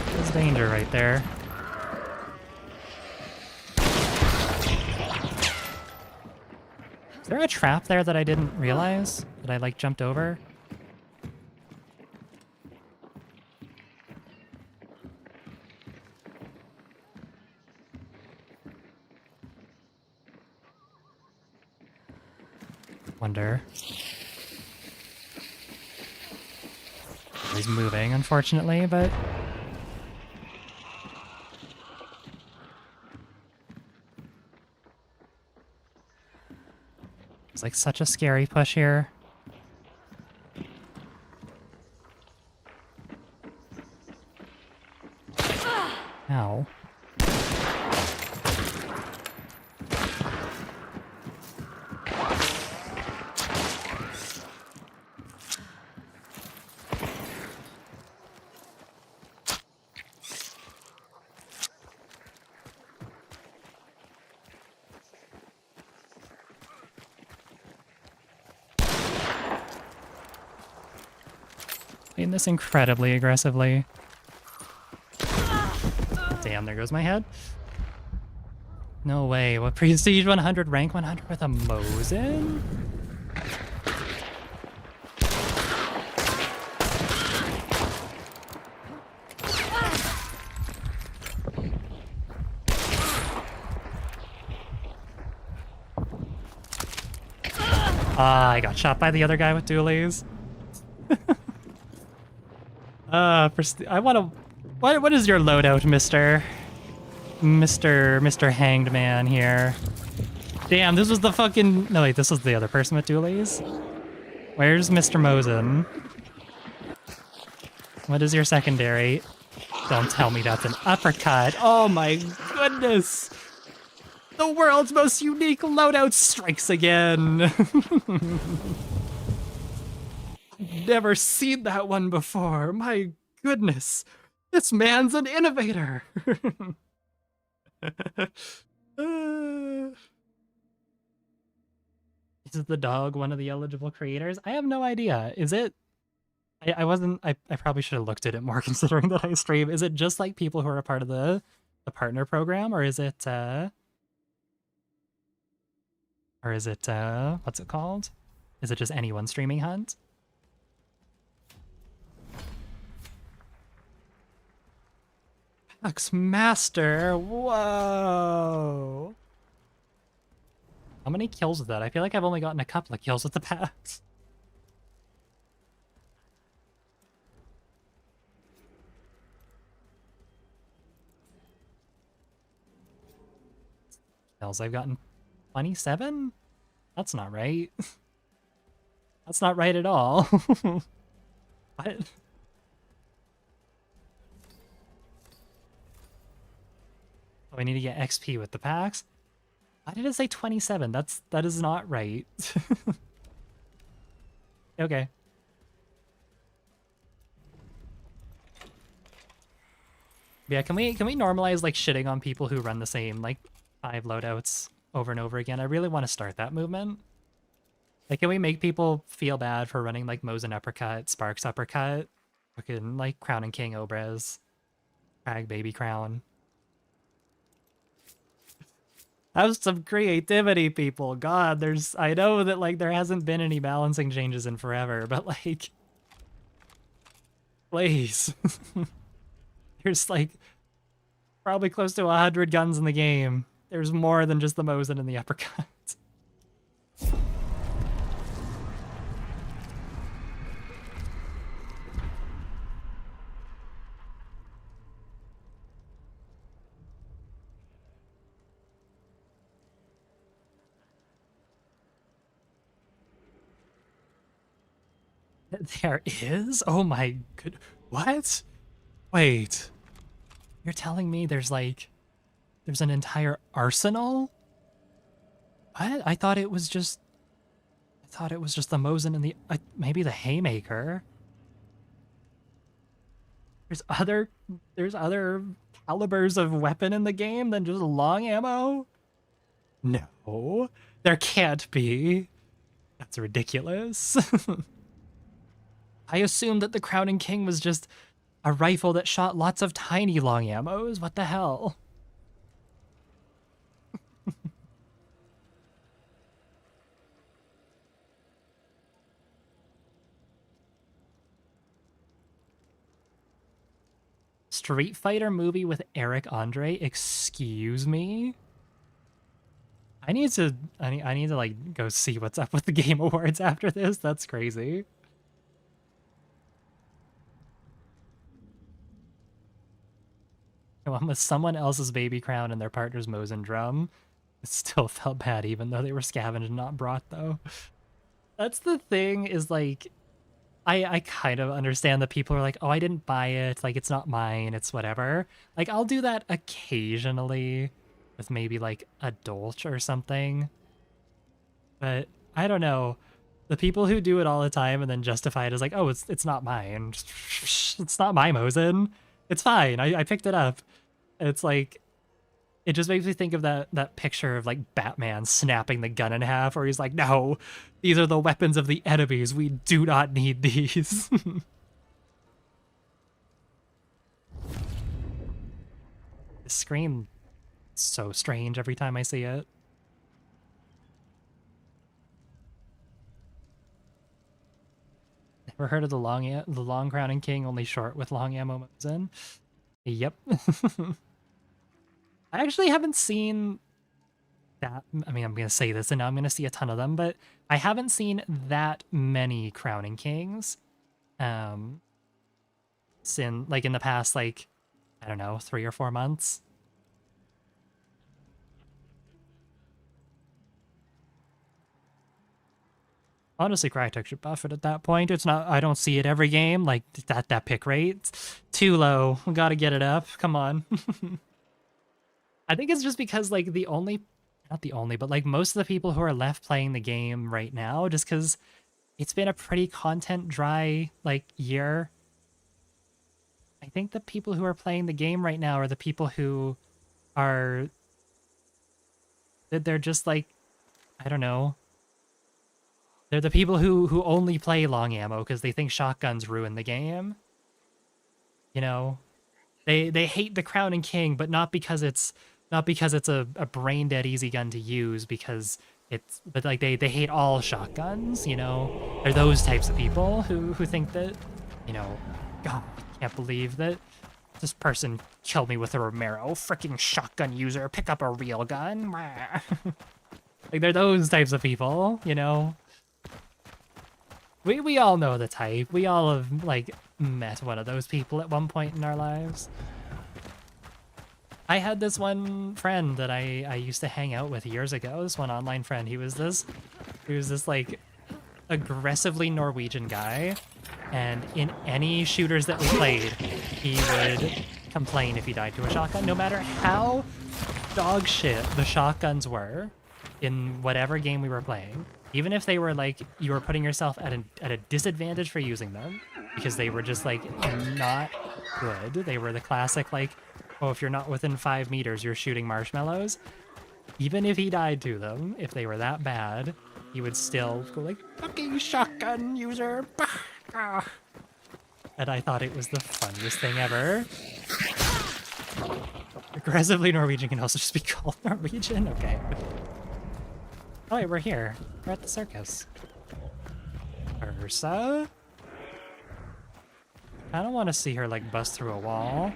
There's danger right there. Is there a trap there that I didn't realize? That I, like, jumped over? Wonder. He's moving, unfortunately, but... It's like such a scary push here. Ow. Playing this incredibly aggressively. Damn, there goes my head. No way. What, Prestige 100, rank 100 with a Mosin? I got shot by the other guy with dualies. I want to... What is your loadout, Mr. Hanged Man here? Damn, this was the fucking... No, wait, this was the other person with dualies? Where's Mr. Mosin? What is your secondary? Don't tell me that's an uppercut. Oh my goodness! The world's most unique loadout strikes again! Never seen that one before. My goodness. This man's an innovator. Is the dog one of the eligible creators? I have no idea. Is it? I probably should have looked at it more considering that I stream. Is it just like people who are a part of the partner program, or is it what's it called? Is it just anyone streaming Hunt? Pax Master, whoa. How many kills with that? I feel like I've only gotten a couple of kills with the Pax. Kills I've gotten 27? That's not right. That's not right at all. What? Oh, I need to get XP with the packs? Why did it say 27? That is not right. Okay. Yeah, can we normalize like shitting on people who run the same like 5 loadouts over and over again? I really want to start that movement. Like, can we make people feel bad for running like Mosin Uppercut, Sparks Uppercut, fucking like Crown and King Obras, Crag Baby Crown? Have some creativity, people. God, I know that like there hasn't been any balancing changes in forever, but like, please. There's like probably close to 100 guns in the game. There's more than just the Mosin and the Uppercut. There is? Oh my good. What? Wait. You're telling me there's an entire arsenal? What? I thought it was just the Mosin and the maybe the Haymaker. There's other calibers of weapon in the game than just long ammo? No. There can't be. That's ridiculous. I assumed that the Crowning King was just a rifle that shot lots of tiny long ammos. What the hell? Street Fighter movie with Eric Andre? Excuse me? I need to like go see what's up with the Game Awards after this. That's crazy. One with someone else's baby crown and their partner's Mosin drum. It still felt bad even though they were scavenged and not brought though. That's the thing is like I kind of understand that people are like, oh, I didn't buy it, like it's not mine, it's whatever. Like I'll do that occasionally with maybe like a Dolch or something. But I don't know. The people who do it all the time and then justify it as like, oh, it's not mine. It's not my Mosin. It's fine. I picked it up. And it's like, it just makes me think of that picture of like Batman snapping the gun in half, where he's like, no, these are the weapons of the enemies. We do not need these. The screen is so strange every time I see it. Ever heard of the long crowning king, only short with long ammo Mosin? Yep. I actually haven't seen that. I mean, I'm going to say this and now I'm going to see a ton of them, but I haven't seen that many Crowning Kings. Like in the past, like, I don't know, 3 or 4 months. Honestly, Crytek should buff it at that point. It's not, I don't see it every game. Like, that pick rate, too low. We gotta get it up. Come on. I think it's just because, like, not the only, but, like, most of the people who are left playing the game right now, just because it's been a pretty content-dry, like, year. I think the people who are playing the game right now are the people who are... They're just, like, I don't know, They're the people who only play long ammo because they think shotguns ruin the game. You know, they hate the Crown and King, but not because it's a brain dead easy gun to use, because but like they hate all shotguns. You know, they're those types of people who think that, you know, God, I can't believe that this person killed me with a Romero. Freaking shotgun user, pick up a real gun. Like they're those types of people, you know. We all know the type. We all have, like, met one of those people at one point in our lives. I had this one friend that I used to hang out with years ago, this one online friend. He was this like aggressively Norwegian guy, and in any shooters that we played, he would complain if he died to a shotgun, no matter how dog shit the shotguns were in whatever game we were playing. Even if they were like, you were putting yourself at a disadvantage for using them because they were just like not good. They were the classic like, oh, if you're not within 5 meters, you're shooting marshmallows. Even if he died to them, if they were that bad, he would still go like, fucking shotgun user. And I thought it was the funniest thing ever. Aggressively Norwegian can also just be called Norwegian? Okay. Oh wait, we're here. We're at the circus. Ursa? I don't want to see her like bust through a wall.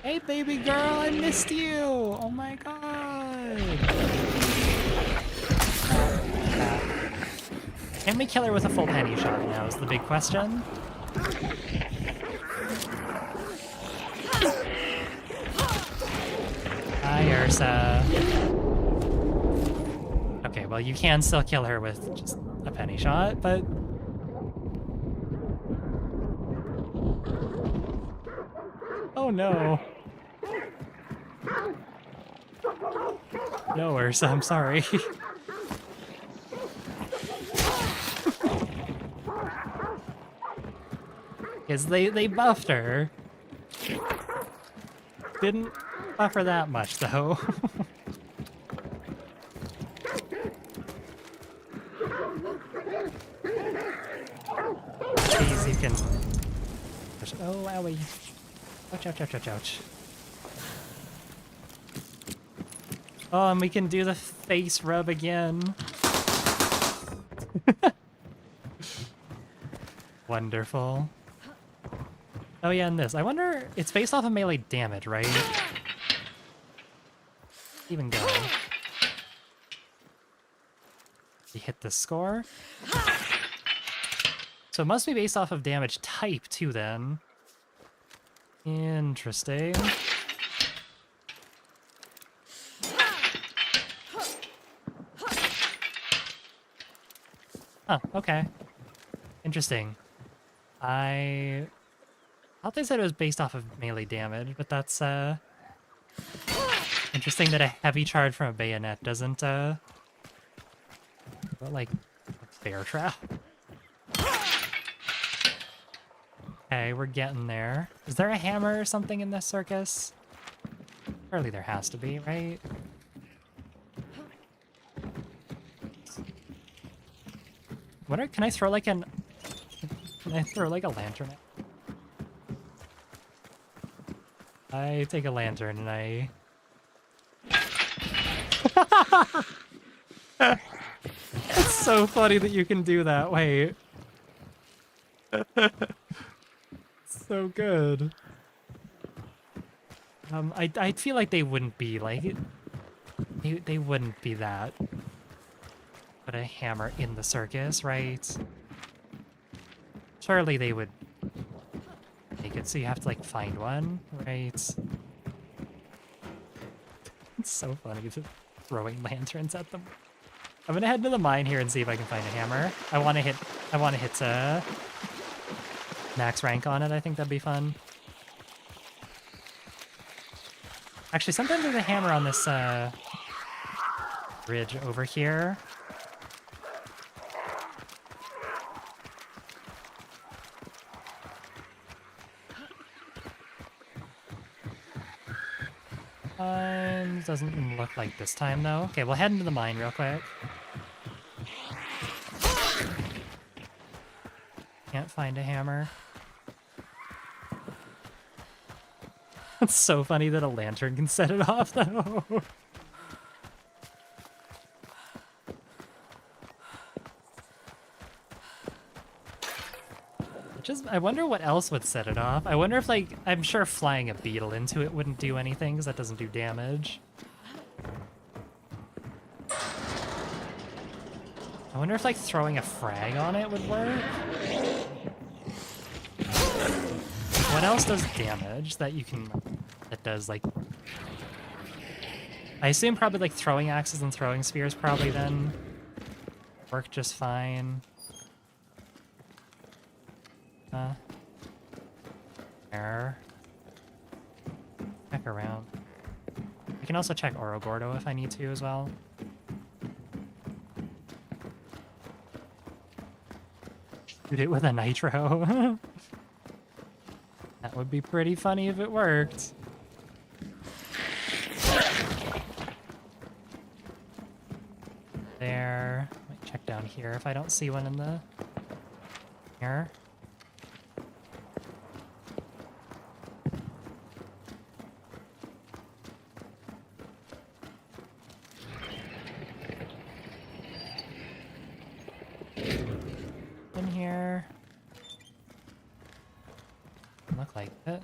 Hey baby girl, I missed you! Oh my god! Can we kill her with a full penny shot now is the big question. Hi Ursa. Okay, well, you can still kill her with just a penny shot, but... Oh, no. No, Ursa, I'm sorry. Because they buffed her. Didn't buff her that much, though. You can... Oh, owie. Ouch, ouch, ouch, ouch, ouch. Oh, and we can do the face rub again. Wonderful. Oh yeah, and this. I wonder... It's based off of melee damage, right? Even go. You hit the score. So it must be based off of damage type, too, then. Interesting. Oh, okay. Interesting. I thought they said it was based off of melee damage, but that's, interesting that a heavy charge from a bayonet doesn't, like, a bear trap. Okay, we're getting there. Is there a hammer or something in this circus? Surely there has to be, right? What can I throw like can I throw like a lantern? I take a lantern and I... It's so funny that you can do that, wait. So good. I feel like they wouldn't be like they wouldn't be that. Put a hammer in the circus, right? Surely they would make it so you have to like find one, right? It's so funny just throwing lanterns at them. I'm gonna head to the mine here and see if I can find a hammer. I want to hit max rank on it. I think that'd be fun. Actually, sometimes there's a hammer on this bridge over here. Doesn't look like this time though. Okay, we'll head into the mine real quick. Can't find a hammer. It's so funny that a lantern can set it off, though. I wonder what else would set it off. I wonder if, like, I'm sure flying a beetle into it wouldn't do anything, because that doesn't do damage. I wonder if, like, throwing a frag on it would work. What else does damage that you can... that does, like... I assume probably, like, throwing axes and throwing spears probably then work just fine. There. Check around. I can also check Orogordo if I need to as well. Shoot it with a nitro. That would be pretty funny if it worked. There. Might check down here if I don't see one in the... here. In here. Look like it.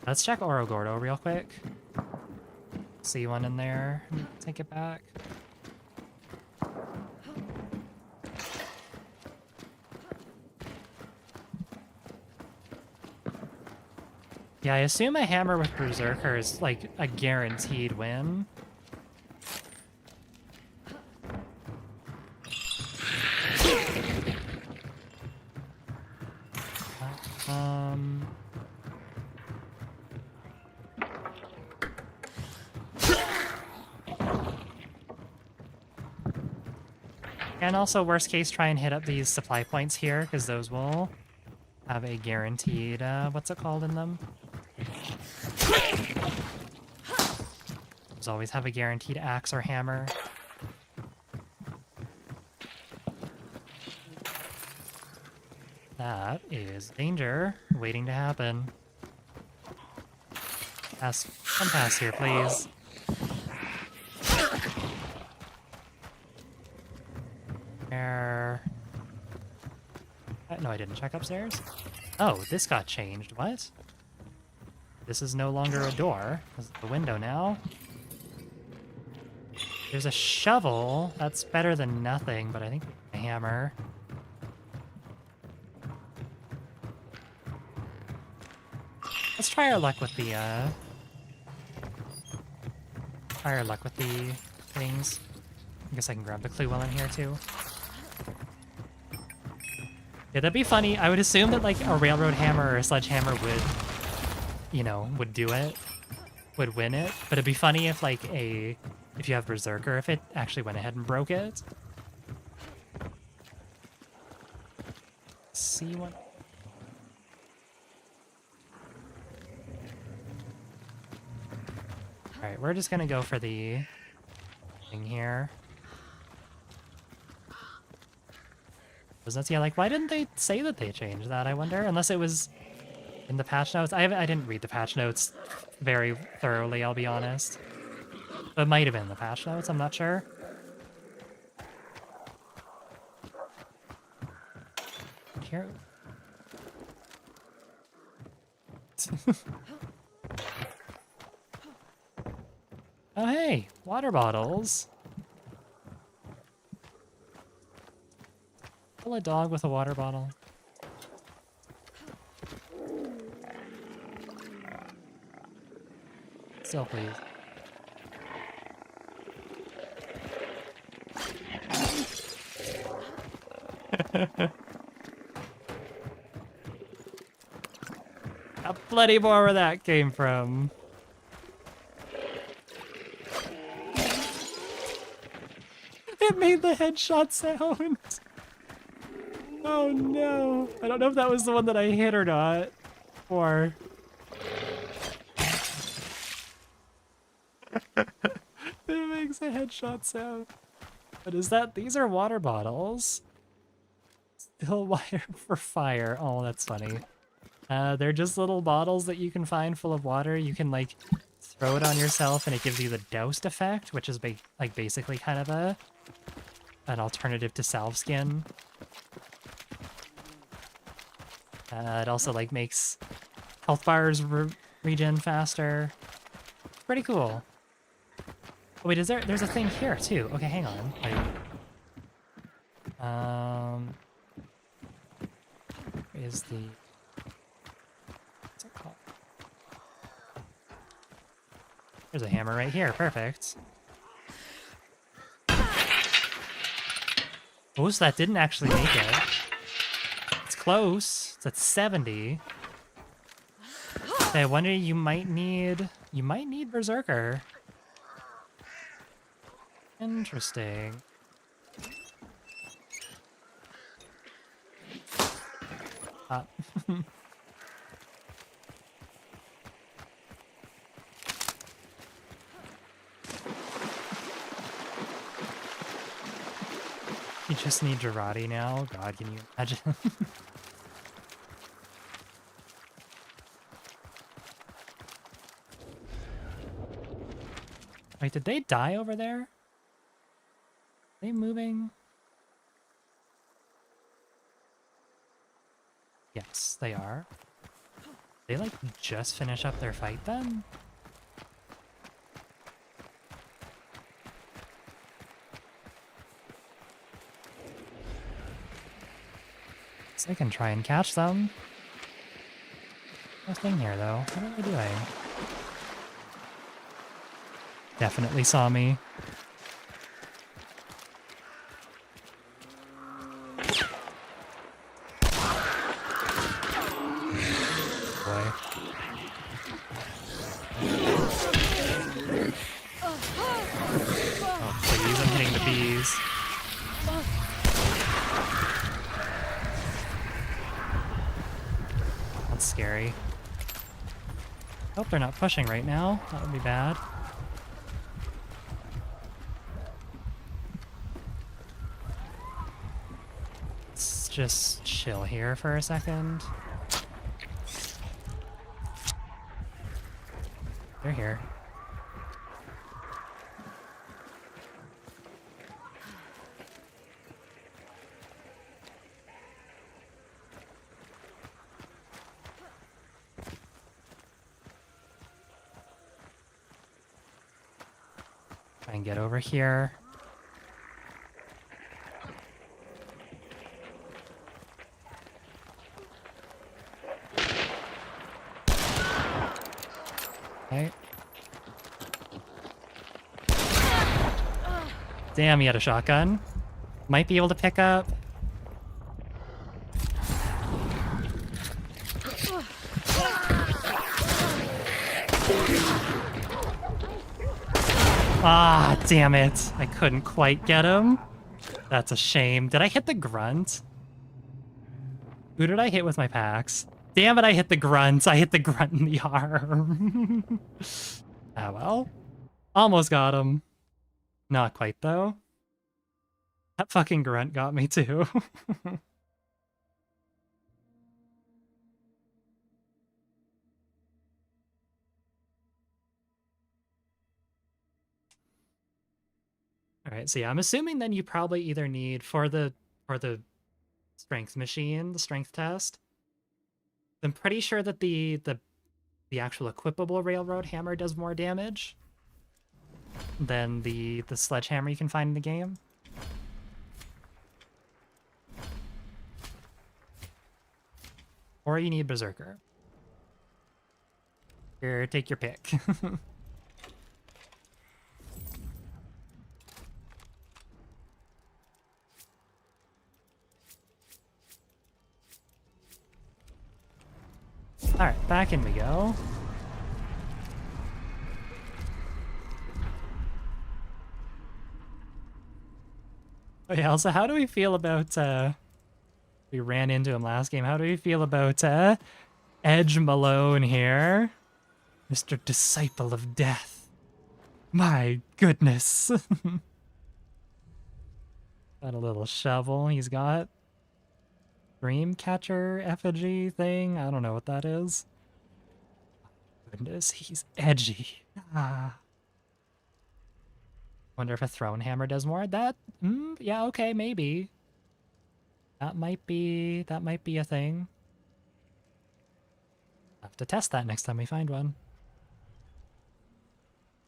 Let's check Orogordo real quick. See one in there. Take it back. Yeah, I assume a hammer with Berserker is like a guaranteed win. And also, worst case, try and hit up these supply points here, because those will have a guaranteed, what's it called in them? Those always have a guaranteed axe or hammer. That is danger waiting to happen. Pass, come past here, please. There. No, I didn't check upstairs. Oh, this got changed. What? This is no longer a door. This is a window now. There's a shovel. That's better than nothing, but I think a hammer. Let's try our luck with the, try our luck with the things. I guess I can grab the clue while I'm here, too. Yeah, that'd be funny. I would assume that, like, a railroad hammer or a sledgehammer would, you know, would do it. Would win it. But it'd be funny if, like, if you have Berserker, if it actually went ahead and broke it. See what... Alright, we're just gonna go for the thing here. Yeah, like, why didn't they say that they changed that, I wonder? Unless it was in the patch notes. I didn't read the patch notes very thoroughly, I'll be honest. It might have been the patch notes, I'm not sure. Here. Oh, hey, water bottles. Kill a dog with a water bottle. Still, please. Got plenty more where that came from. It made the headshot sound. Oh no. I don't know if that was the one that I hit or not. Or... It makes a headshot sound. What is that? These are water bottles. Fill wire for fire. Oh, that's funny. They're just little bottles that you can find full of water. You can like throw it on yourself and it gives you the doused effect, which is like basically kind of an alternative to salve skin. It also like makes health bars regen faster. Pretty cool. Oh, wait, there's a thing here too. Okay, hang on. Is the, what's it called? There's a hammer right here. Perfect. Oh, so that didn't actually make it. It's close. It's at 70. Okay, I wonder you might need Berserker. Interesting. You just need Girardi now? God, can you imagine? Wait, did they die over there? Are they moving? Yes, they are. They like just finish up their fight then? So I can try and catch them. Nothing here though. What are they doing? Definitely saw me. Boy. Oh, please, I'm hitting the bees. That's scary. Hope they're not pushing right now. That would be bad. Let's just chill here for a second. They're here. Try and get over here. Okay. Damn, he had a shotgun. Might be able to pick up. Ah, damn it. I couldn't quite get him. That's a shame. Did I hit the grunt? Who did I hit with my packs? Damn it, I hit the grunt. I hit the grunt in the arm. Ah, well. Almost got him. Not quite, though. That fucking grunt got me, too. Alright, so yeah, I'm assuming then you probably either need, for the strength machine, the strength test, I'm pretty sure that the actual equipable railroad hammer does more damage than the sledgehammer you can find in the game. Or you need Berserker. Here, take your pick. Alright, back in we go. Oh yeah, also, how do we feel about, we ran into him last game, how do we feel about, Edge Malone here? Mr. Disciple of Death. My goodness. Got a little shovel he's got. Dreamcatcher effigy thing. I don't know what that is. Goodness, he's edgy. Ah. Wonder if a thrown hammer does more. That, yeah, okay, maybe. That might be a thing. Have to test that next time we find one.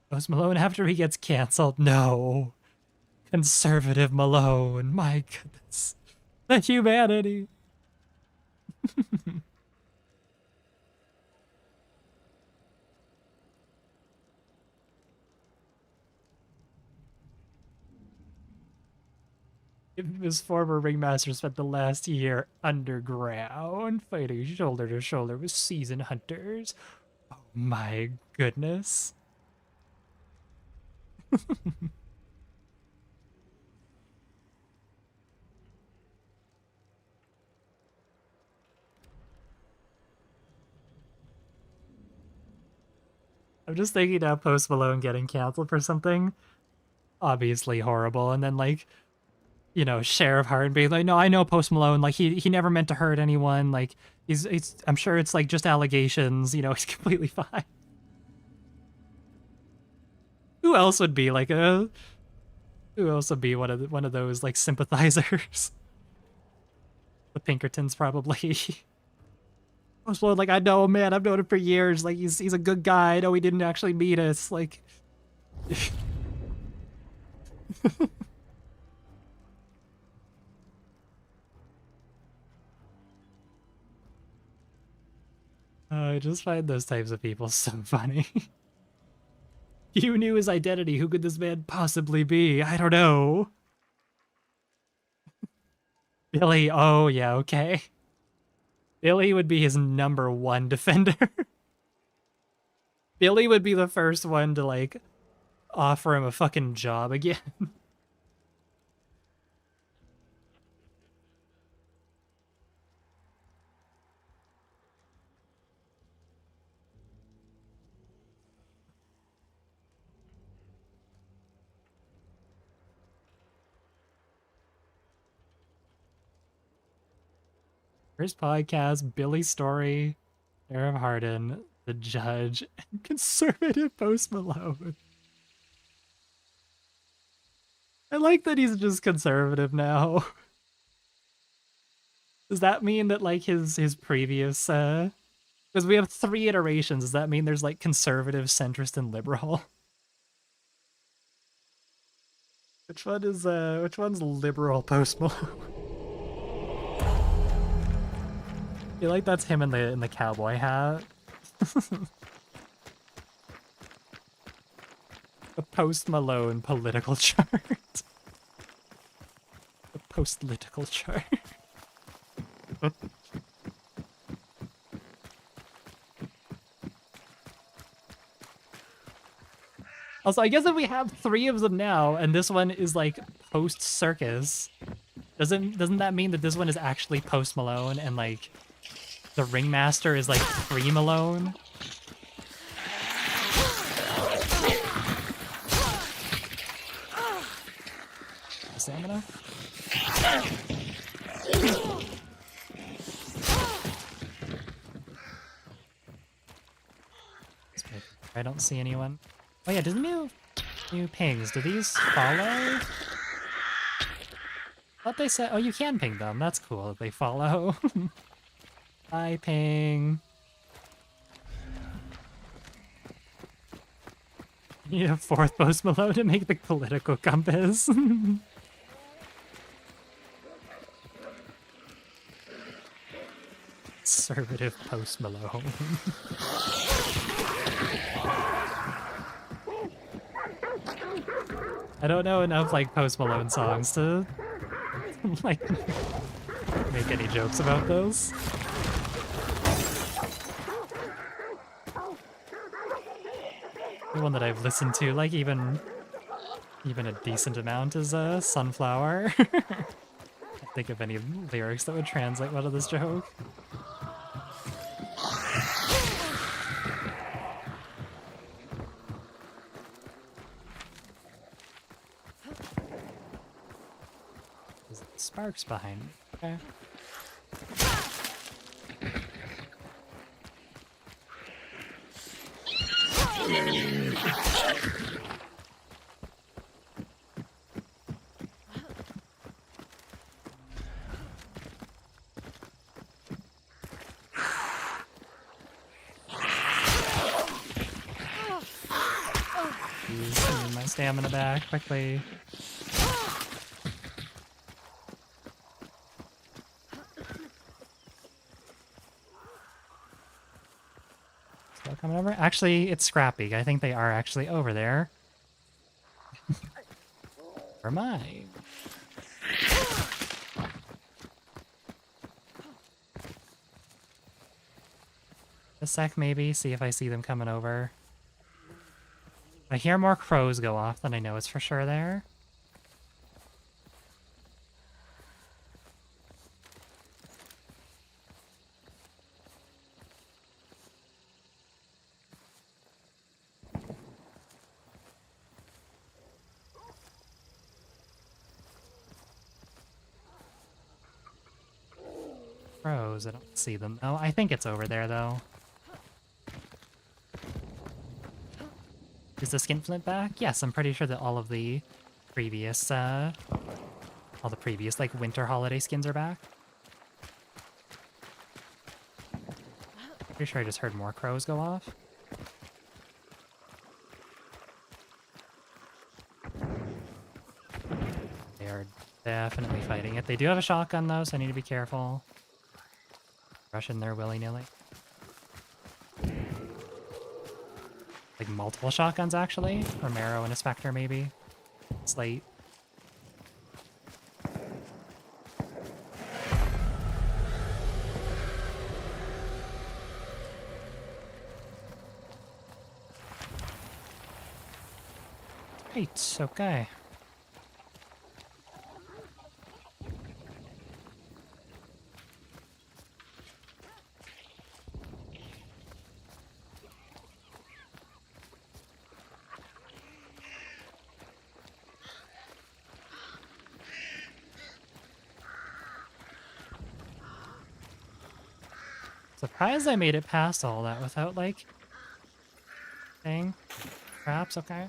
Post Malone after he gets canceled. No. Conservative Malone. My goodness. The humanity. His former ringmaster spent the last year underground, fighting shoulder to shoulder with seasoned hunters. Oh my goodness. I'm just thinking now Post Malone getting canceled for something obviously horrible, and then like, you know, Sheriff Hart being like, no, I know Post Malone, like he never meant to hurt anyone, like he's I'm sure it's like just allegations, you know, he's completely fine. Who else would be like a who else would be one of those like sympathizers? The Pinkertons probably. Post Malone, like, I know him, man, I've known him for years, like he's a good guy, I know he didn't actually meet us, like I just find those types of people so funny. You knew his identity. Who could this man possibly be? I don't know. Billy. Oh, yeah, okay. Billy would be his #1 defender. Billy would be the first one to, like, offer him a fucking job again. First podcast, Billy's story, Sheriff Hardin, the judge, and conservative Post Malone. I like that he's just conservative now. Does that mean that like his previous because we have 3 iterations, does that mean there's like conservative, centrist, and liberal? Which one's liberal Post Malone? I feel like that's him in the cowboy hat. The Post Malone political chart. The post-political chart. Also, I guess if we have 3 of them now, and this one is like post-circus, doesn't that mean that this one is actually Post Malone, and like the ringmaster is like pre-Malone? Stamina? I don't see anyone. Oh yeah, does new pings, do these follow? Thought they said, oh, you can ping them. That's cool if they follow. Hi, ping. You need a 4th Post Malone to make the political compass. Conservative Post Malone. I don't know enough like Post Malone songs to like make any jokes about those. The one that I've listened to, like even a decent amount, is Sunflower. Can't think of any lyrics that would translate well to this joke. There's sparks behind me. Okay. Jeez, I need my stamina back quickly. Still coming over? Actually, it's Scrappy. I think they are actually over there. Never mind. A sec, maybe. See if I see them coming over. I hear more crows go off, then I know it's for sure there. Crows, I don't see them. Oh, I think it's over there, though. Is the skinflint back? Yes, I'm pretty sure that all the previous, like, winter holiday skins are back. Pretty sure I just heard more crows go off. They are definitely fighting it. They do have a shotgun, though, so I need to be careful. Rush in there willy-nilly. Like multiple shotguns, actually. Romero and a Spectre, maybe. It's late. Great, okay. Surprised I made it past all that without, like, thing. Traps, okay.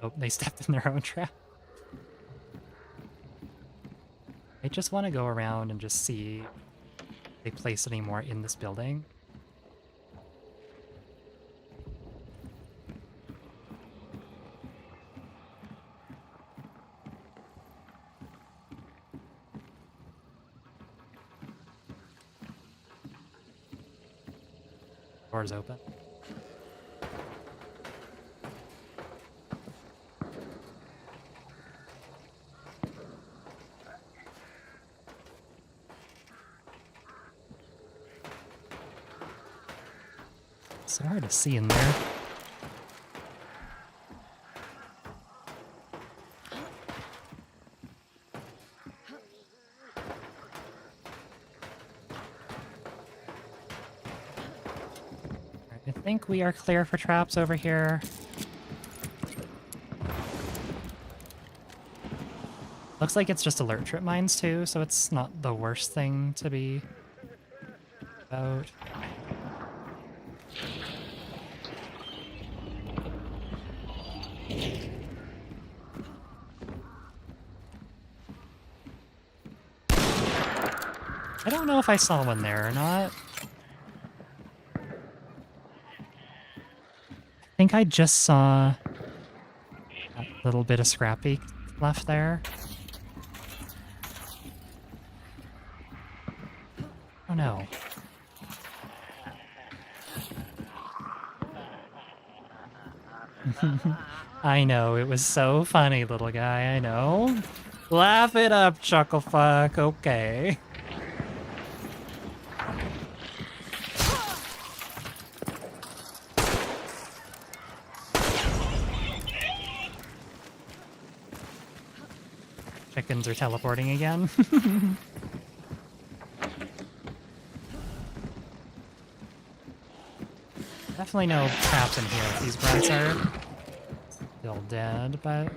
Oh, they stepped in their own trap. I just want to go around and just see if they place any more in this building. Doors open. So hard to see in there. I think we are clear for traps over here. Looks like it's just alert trip mines too, so it's not the worst thing to be about. I don't know if I saw one there or not. I think I just saw that little bit of Scrappy left there. Oh no. I know, it was so funny, little guy, I know. Laugh it up, Chucklefuck, okay. chickens are teleporting again. Definitely no traps in here. These grunts are still dead, but...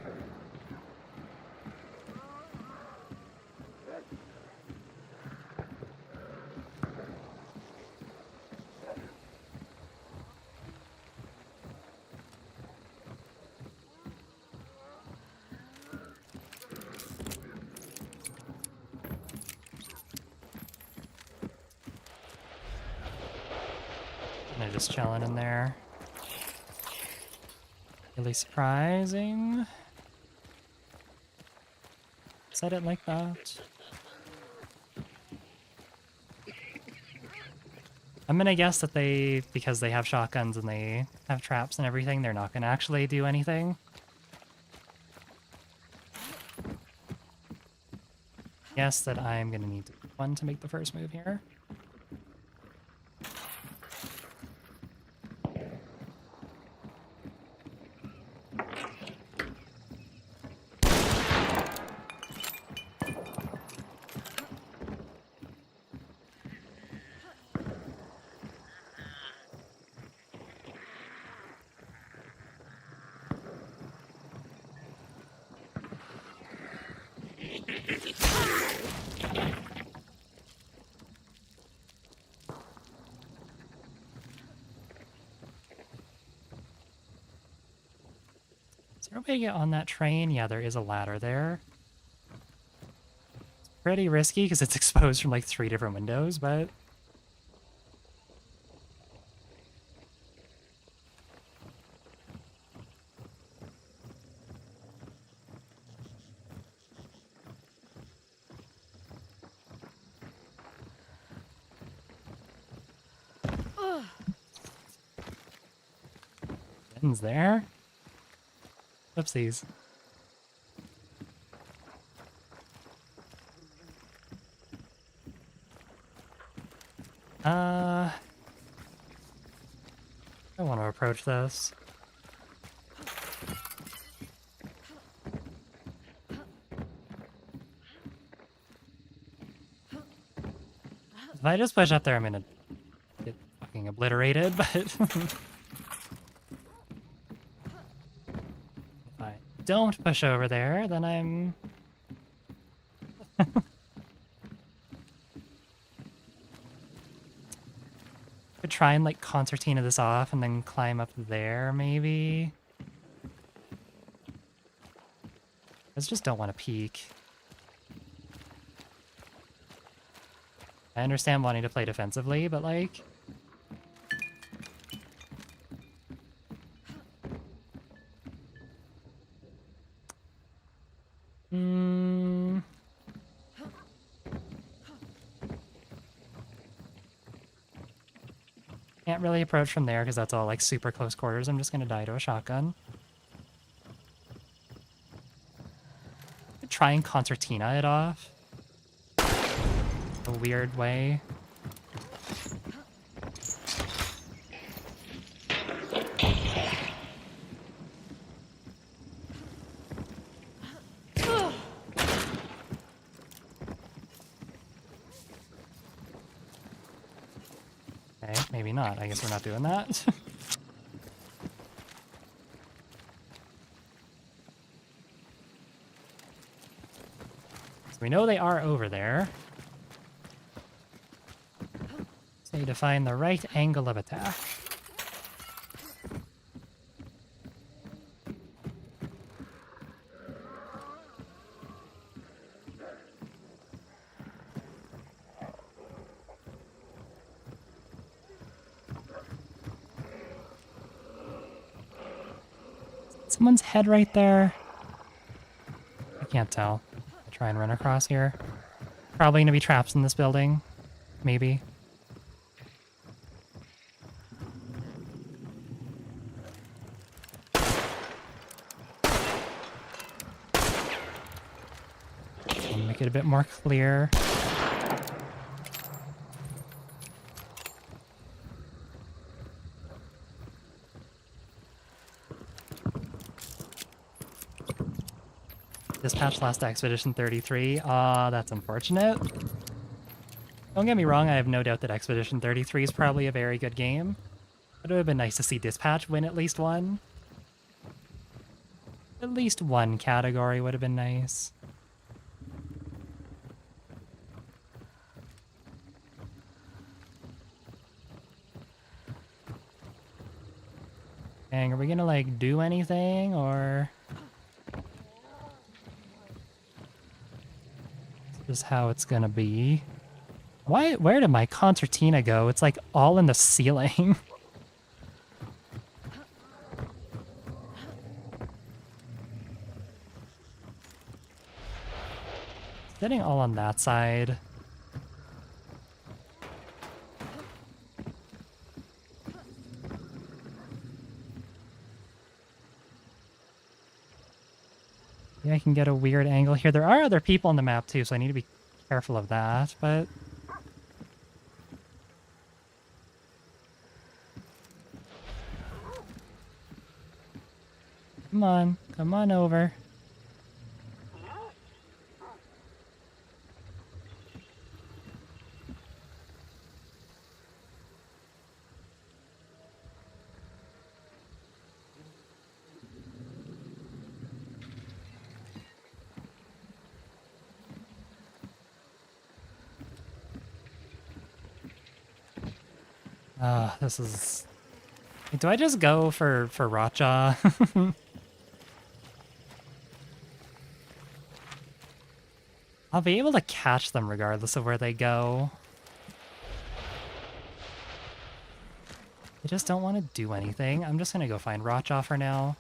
they're just chilling in there. Really surprising. Said it like that. I'm gonna guess that they, because they have shotguns and they have traps and everything, they're not gonna actually do anything. Guess that I'm gonna need one to make the first move here. Is there a way to get on that train? Yeah, there is a ladder there. It's pretty risky because it's exposed from like 3 different windows, but... Ben's there? Whoopsies. I want to approach this. If I just push up there, I'm gonna get fucking obliterated, but... if I don't push over there, then I'm... could try and, like, concertina this off and then climb up there, maybe? I just don't want to peek. I understand wanting to play defensively, but, like... Can't really approach from there because that's all like super close quarters. I'm just gonna die to a shotgun. Try and concertina it off. A weird way. Okay, maybe not. I guess we're not doing that. So we know they are over there. So you need to find the right angle of attack. Someone's head right there. I can't tell. I'll try and run across here. Probably gonna be traps in this building. Maybe. I'll make it a bit more clear. Dispatch lost to Expedition 33. Ah, that's unfortunate. Don't get me wrong, I have no doubt that Expedition 33 is probably a very good game. But it would have been nice to see Dispatch win at least one. At least one category would have been nice. Dang, are we gonna like do anything or? This is how it's gonna be. Where did my concertina go? It's like all in the ceiling. Sitting all on that side. Yeah, I can get a weird angle here. There are other people on the map too, so I need to be careful of that, but... Come on over. This is... Do I just go for Rotjaw? I'll be able to catch them regardless of where they go. I just don't want to do anything. I'm just gonna go find Rotjaw for now.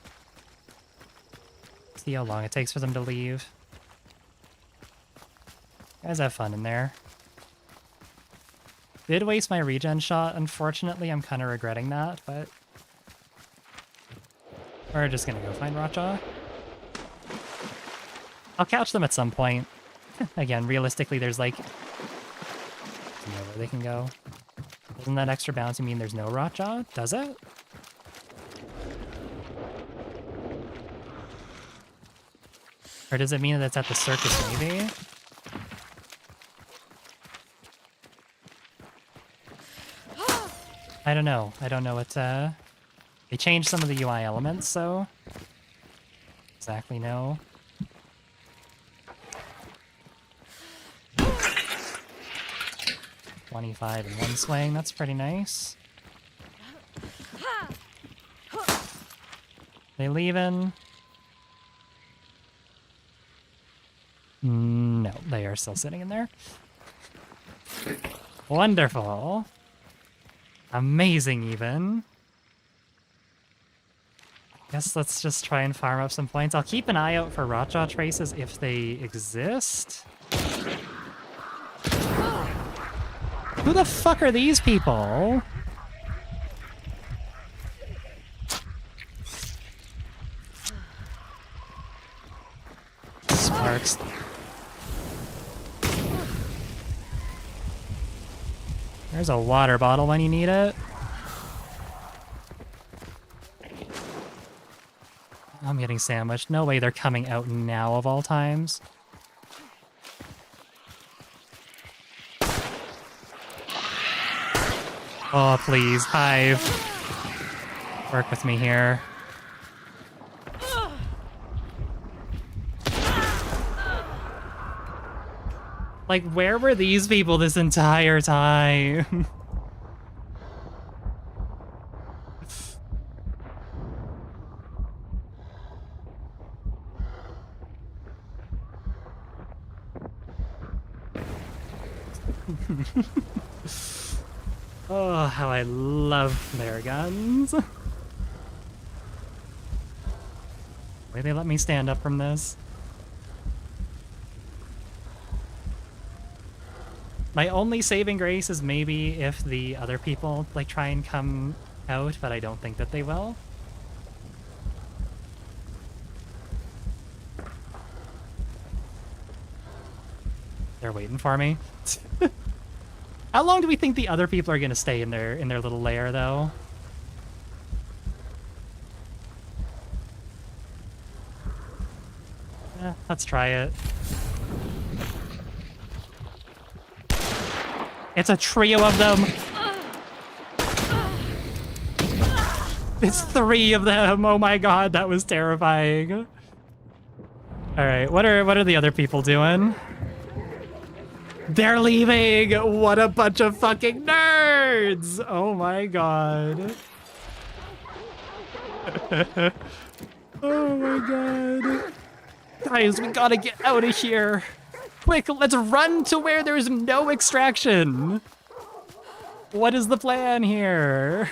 See how long it takes for them to leave. You guys have fun in there. Did waste my regen shot, unfortunately. I'm kind of regretting that, but... We're just gonna go find Rotjaw. I'll catch them at some point. Again, realistically, there's like... nowhere they can go. Doesn't that extra bouncy mean there's no Rotjaw? Does it? Or does it mean that it's at the circus, maybe? I don't know. I don't know what, They changed some of the UI elements, so... Exactly know. $25 in one swing, that's pretty nice. They leaving? No, they are still sitting in there. Wonderful. Amazing, even. Guess let's just try and farm up some points. I'll keep an eye out for Rotjaw traces if they exist. Who the fuck are these people? Sparks. There's a water bottle when you need it. I'm getting sandwiched. No way they're coming out now of all times. Oh, please, Hive. Work with me here. Like, where were these people this entire time? Oh, how I love flare guns. Way they let me stand up from this. My only saving grace is maybe if the other people like try and come out, but I don't think that they will. They're waiting for me. How long do we think the other people are gonna stay in their little lair, though? Let's try it. It's a trio of them. It's 3 of them. Oh my god, that was terrifying. All right, what are the other people doing? They're leaving. What a bunch of fucking nerds. Oh my god. Oh my god. Guys, we gotta get out of here. Quick, let's run to where there's no extraction. What is the plan here?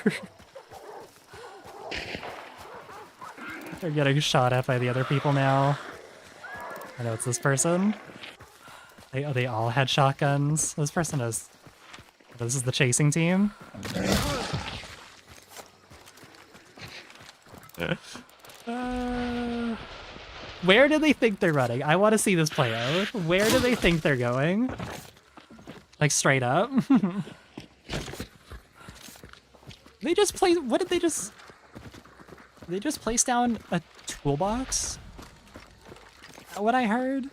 They're getting shot at by the other people now. I know it's this person. They all had shotguns. This person is... This is the chasing team. Where do they think they're running? I want to see this play out. Where do they think they're going? Like straight up? They just play... What did they just... Did they just place down a toolbox? Is that what I heard?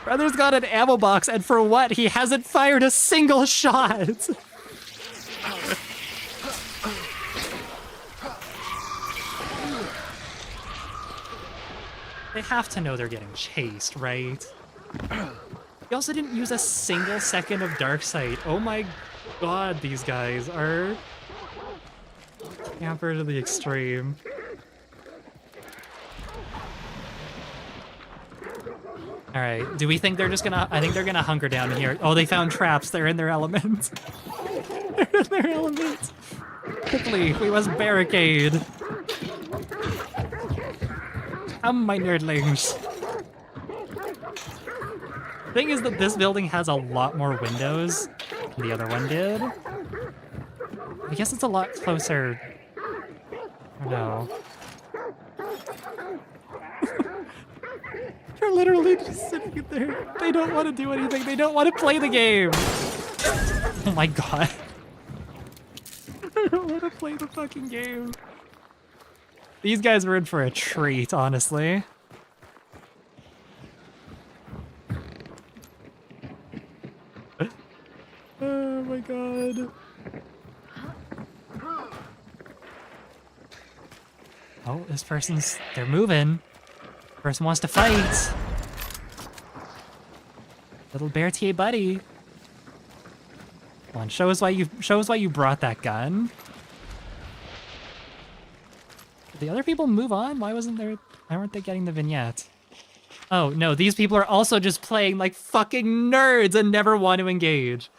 Brother's got an ammo box, and for what? He hasn't fired a single shot! They have to know they're getting chased, right? He also didn't use a single second of dark sight. Oh my god, these guys are camper to the extreme. All right, do we think they're just gonna... I think they're gonna hunker down here. Oh, they found traps. They're in their element. They're in their element. Quickly, we must barricade. Come, my nerdlings. The thing is that this building has a lot more windows than the other one did. I guess it's a lot closer. I don't know. They're literally just sitting there. They don't want to do anything. They don't want to play the game. Oh my god. I don't want to play the fucking game. These guys were in for a treat, honestly. Oh my god. Oh, this person's... They're moving. Person wants to fight. Little Berthier buddy. Come on, show us why you brought that gun. Did the other people move on? Why weren't they getting the vignette? Oh no, these people are also just playing like fucking nerds and never want to engage.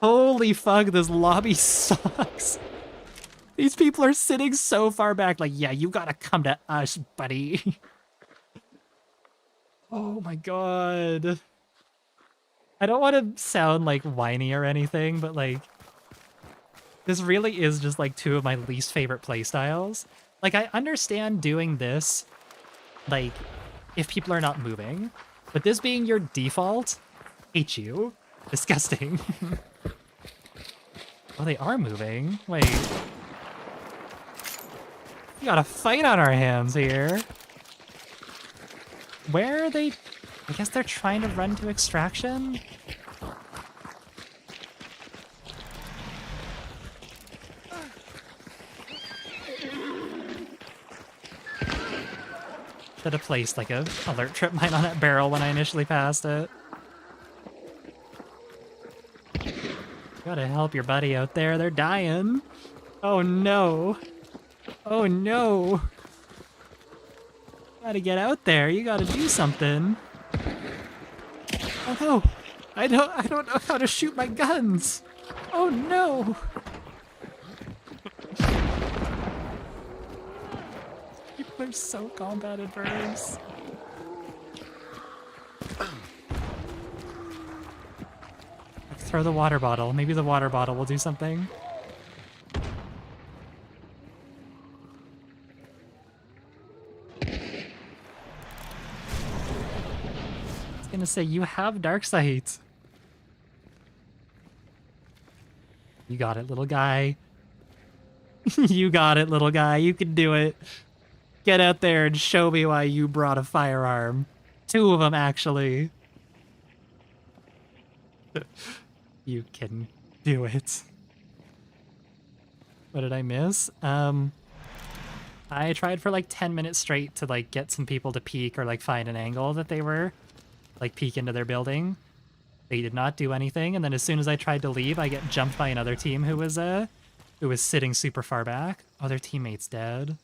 Holy fuck, this lobby sucks. These people are sitting so far back, like, yeah, you gotta come to us, buddy. Oh my god. I don't want to sound like whiny or anything, but like, this really is just like 2 of my least favorite playstyles. Like, I understand doing this, like, if people are not moving, but this being your default, hate you. Disgusting. Oh, they are moving. Wait. We got a fight on our hands here. Where are they? I guess they're trying to run to extraction? Should have placed like a alert trip mine on that barrel when I initially passed it. Gotta help your buddy out there. They're dying. Oh no. Oh no. Gotta get out there. You gotta do something. Oh no. I don't know how to shoot my guns. Oh no. People are so combat adverse. Throw the water bottle. Maybe the water bottle will do something. I was gonna say, you have dark sight. You got it, little guy. You got it, little guy. You can do it. Get out there and show me why you brought a firearm. 2 of them, actually. You can do it. What did I miss? I tried for like 10 minutes straight to like get some people to peek or like find an angle that they were like peek into their building. They did not do anything, and then as soon as I tried to leave, I get jumped by another team who was sitting super far back. Oh, their teammate's dead.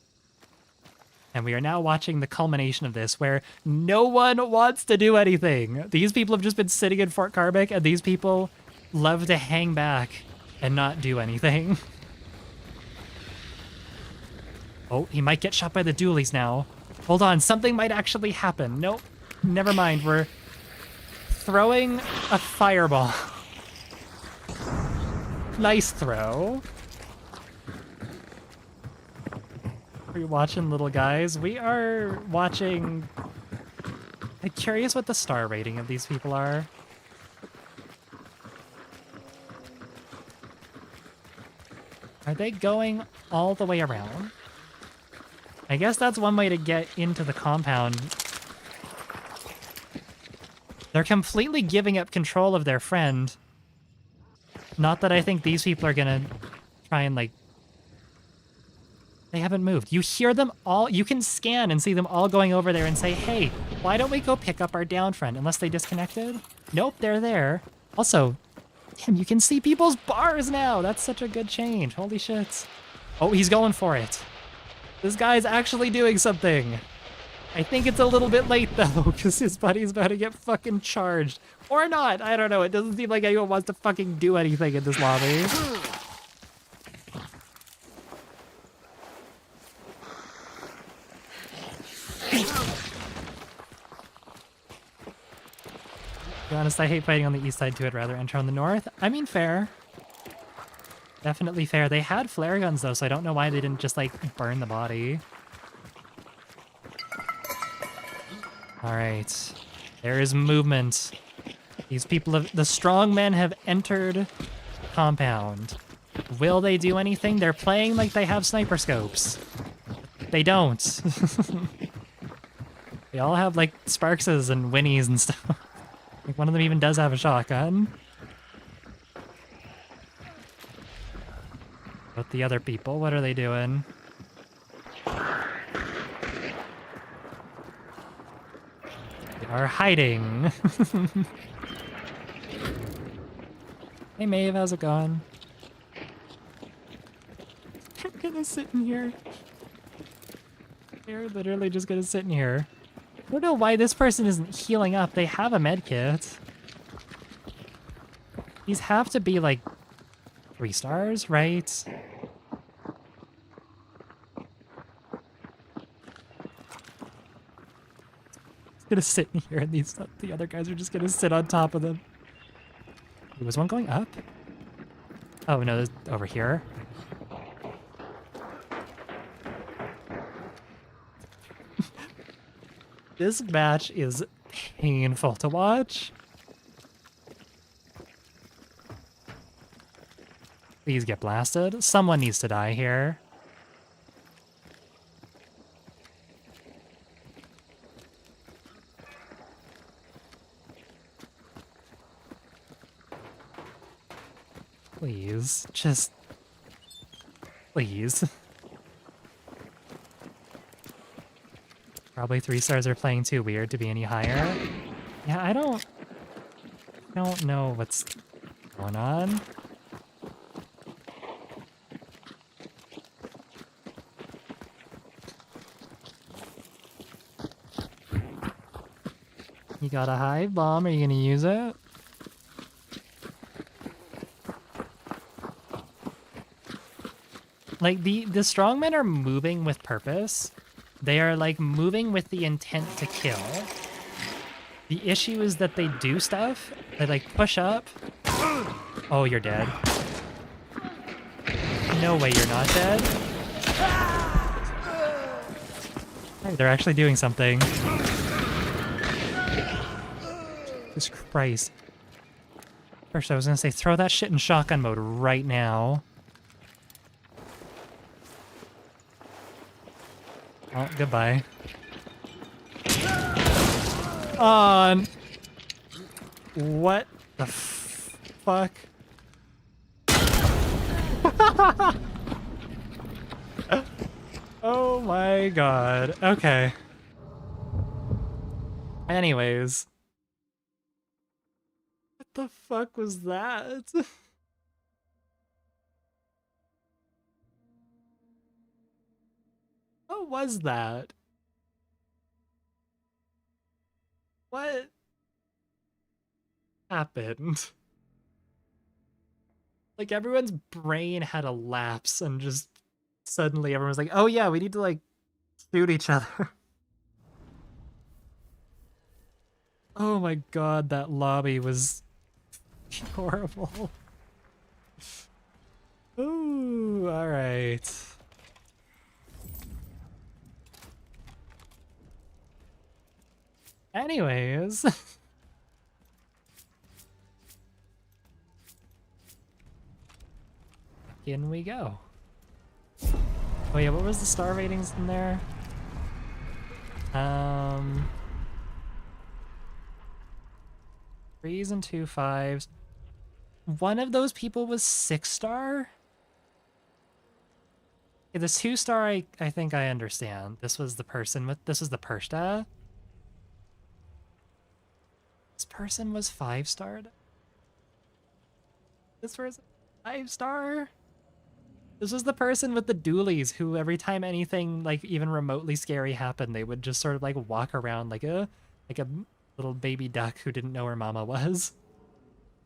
And we are now watching the culmination of this, where no one wants to do anything. These people have just been sitting in Fort Carbeck, and these people love to hang back and not do anything. Oh, he might get shot by the dualies now. Hold on, something might actually happen. Nope, never mind. We're throwing a fireball. Nice throw. Are you watching, little guys? We are watching... I'm curious what the star rating of these people are. Are they going all the way around? I guess that's one way to get into the compound. They're completely giving up control of their friend. Not that I think these people are gonna try and, like... They haven't moved. You hear them all... You can scan and see them all going over there and say, hey, why don't we go pick up our down friend? Unless they disconnected? Nope, they're there. Also, damn, you can see people's bars now! That's such a good change. Holy shit. Oh, he's going for it. This guy's actually doing something. I think it's a little bit late, though, because his buddy's about to get fucking charged. Or not, I don't know. It doesn't seem like anyone wants to fucking do anything in this lobby. To be honest, I hate fighting on the east side too. I'd rather enter on the north. I mean, fair. Definitely fair. They had flare guns, though, so I don't know why they didn't just, like, burn the body. Alright. There is movement. These people have... The strong men have entered compound. Will they do anything? They're playing like they have sniper scopes. They don't. They all have, like, Sparkses and Winnies and stuff. Like, one of them even does have a shotgun. But the other people, what are they doing? They are hiding. Hey Maeve, how's it going? I'm gonna sit in here. They're literally just gonna sit in here. I don't know why this person isn't healing up. They have a med kit. These have to be like 3 stars, right? Gonna sit in here, and the other guys are just gonna sit on top of them. Was one going up? Oh no, there's over here. This match is painful to watch. Please get blasted. Someone needs to die here. Please, just... Please. Probably 3 stars are playing too weird to be any higher. Yeah, I don't know what's going on. You got a hive bomb, are you gonna use it? Like, the strongmen are moving with purpose. They are, like, moving with the intent to kill. The issue is that they do stuff. They, like, push up. Oh, you're dead. No way you're not dead. Hey, they're actually doing something. Jesus Christ. First, I was gonna say, throw that shit in shotgun mode right now. Oh, goodbye. On. What the fuck? Oh my god. Okay. Anyways. What the fuck was that? What was that? What happened? Like everyone's brain had a lapse and just suddenly everyone's like, oh yeah, we need to like shoot each other. Oh my god, that lobby was horrible. Ooh, alright. Anyways. In we go. Oh yeah, what was the star ratings in there? 3s and 2 5s. One of those people was 6-star? Okay, the 2-star I think I understand. This was the person with this was the Pershta. This person was 5-starred. This person 5-star? This was the person with the doolies who every time anything like even remotely scary happened, they would just sort of like walk around like a little baby duck who didn't know where mama was.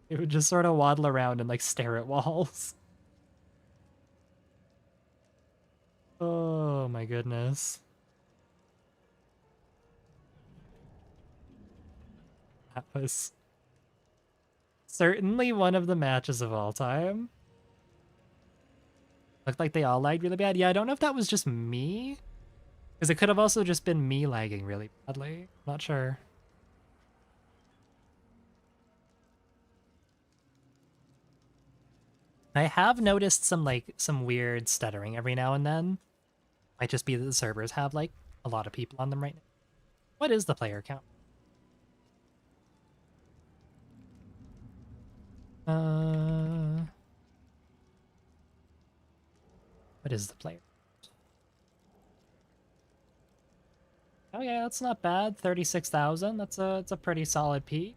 It would just sort of waddle around and like stare at walls. Oh my goodness. That was certainly one of the matches of all time. Looked like they all lagged really bad. Yeah, I don't know if that was just me. Because it could have also just been me lagging really badly. Not sure. I have noticed some weird stuttering every now and then. Might just be that the servers have like a lot of people on them right now. What is the player count? What is the player? Okay, that's not bad. 36,000. That's a pretty solid peak.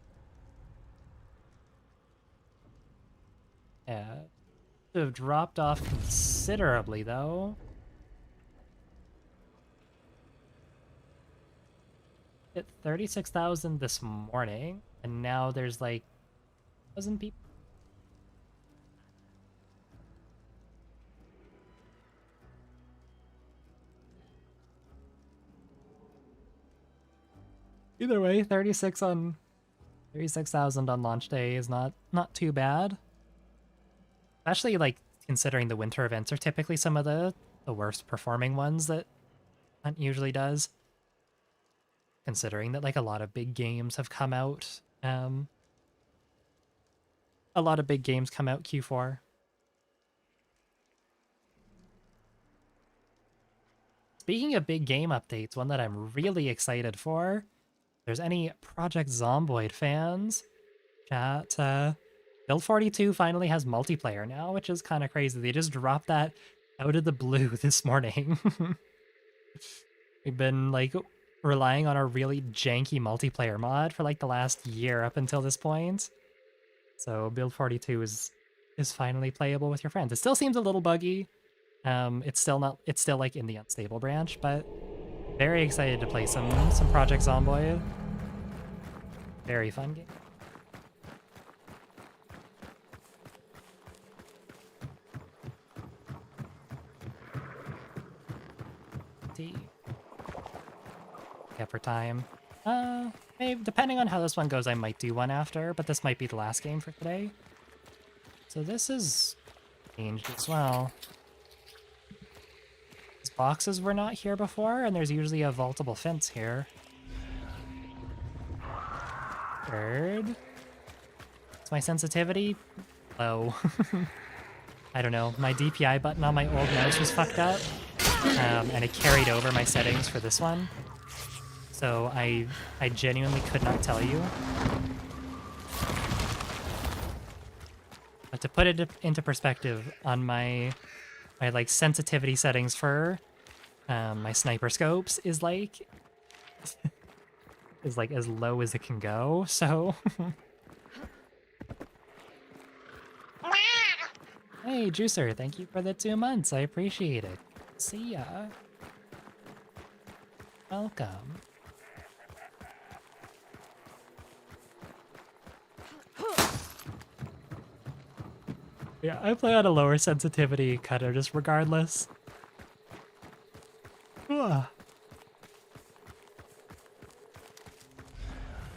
Yeah. Should have dropped off considerably though. Hit 36,000 this morning, and now there's like 1,000 people. Either way, 36,000 on launch day is not too bad. Especially like considering the winter events are typically some of the worst performing ones that Hunt usually does. Considering that like a lot of big games have come out. A lot of big games come out Q4. Speaking of big game updates, one that I'm really excited for. If there's any Project Zomboid fans, chat, Build 42 finally has multiplayer now, which is kind of crazy. They just dropped that out of the blue this morning. We've been like relying on a really janky multiplayer mod for like the last year up until this point. So Build 42 is finally playable with your friends. It still seems a little buggy. It's still like in the unstable branch, but very excited to play some Project Zomboid. Very fun game. Yeah, for time. Maybe, depending on how this one goes, I might do one after, but this might be the last game for today. So this is changed as well. These boxes were not here before, and there's usually a vaultable fence here. Third. Is my sensitivity low? I don't know. My DPI button on my old mouse was fucked up. and it carried over my settings for this one. So I genuinely could not tell you. But to put it into perspective, on my like sensitivity settings for my sniper scopes is like as low as it can go. So hey Juicer, thank you for the 2 months. I appreciate it. See ya. Welcome. Yeah, I play on a lower sensitivity cutter just regardless. Ugh.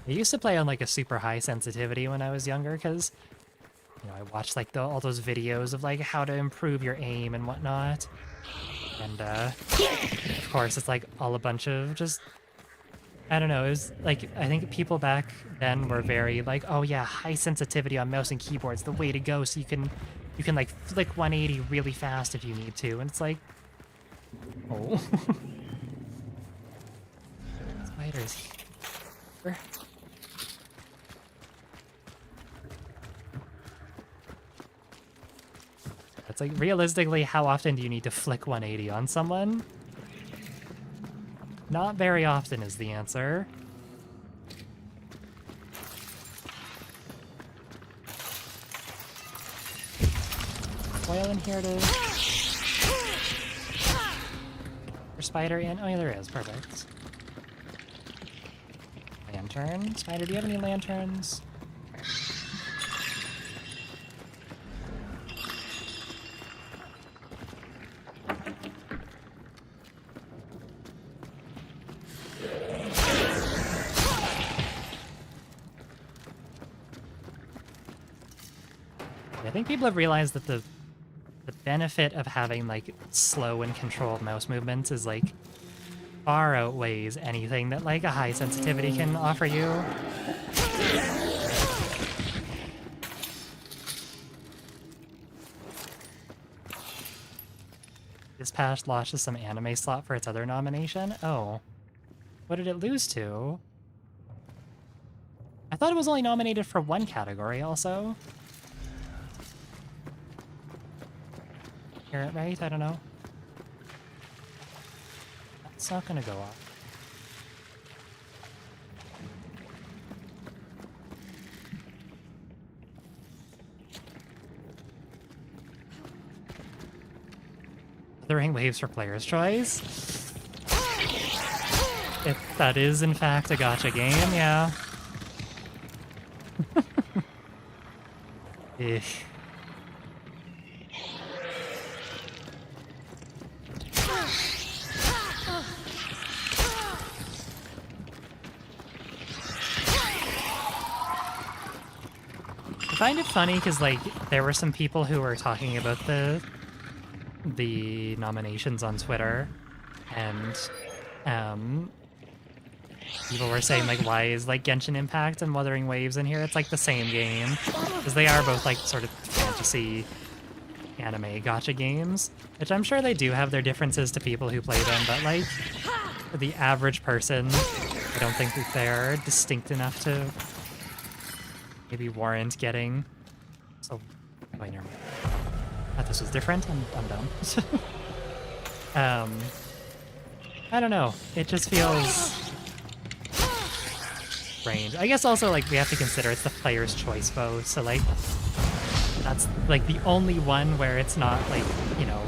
I used to play on like a super high sensitivity when I was younger because, you know, I watched like all those videos of like how to improve your aim and whatnot. And of course it's like all a bunch of just, I don't know, it was like, I think people back then were very like, oh yeah, high sensitivity on mouse and keyboard's the way to go, so you can like flick 180 really fast if you need to. And it's like, oh. Spiders here. It's like, realistically, how often do you need to flick 180 on someone? Not very often is the answer. Oil in here to... For spider in? Oh yeah, there is. Perfect. Lantern. Spider, do you have any lanterns? I think people have realized that the benefit of having like slow and controlled mouse movements is like far outweighs anything that like a high sensitivity can offer you. This patch lodges some anime slot for its other nomination. Oh, what did it lose to? I thought it was only nominated for one category also. Hear it right? I don't know. That's not gonna go off. Throwing waves for player's choice. If that is in fact a gacha game, yeah. Ish. I find it funny because like there were some people who were talking about the nominations on Twitter, and people were saying like, why is like Genshin Impact and Wuthering Waves in here? It's like the same game, because they are both like sort of fantasy anime gacha games, which I'm sure they do have their differences to people who play them, but like for the average person, I don't think that they're distinct enough to maybe warrant getting. So, wait, never mind. I thought this was different. I'm dumb. I don't know. It just feels strange. I guess also like we have to consider it's the player's choice vote, so like that's like the only one where it's not like, you know,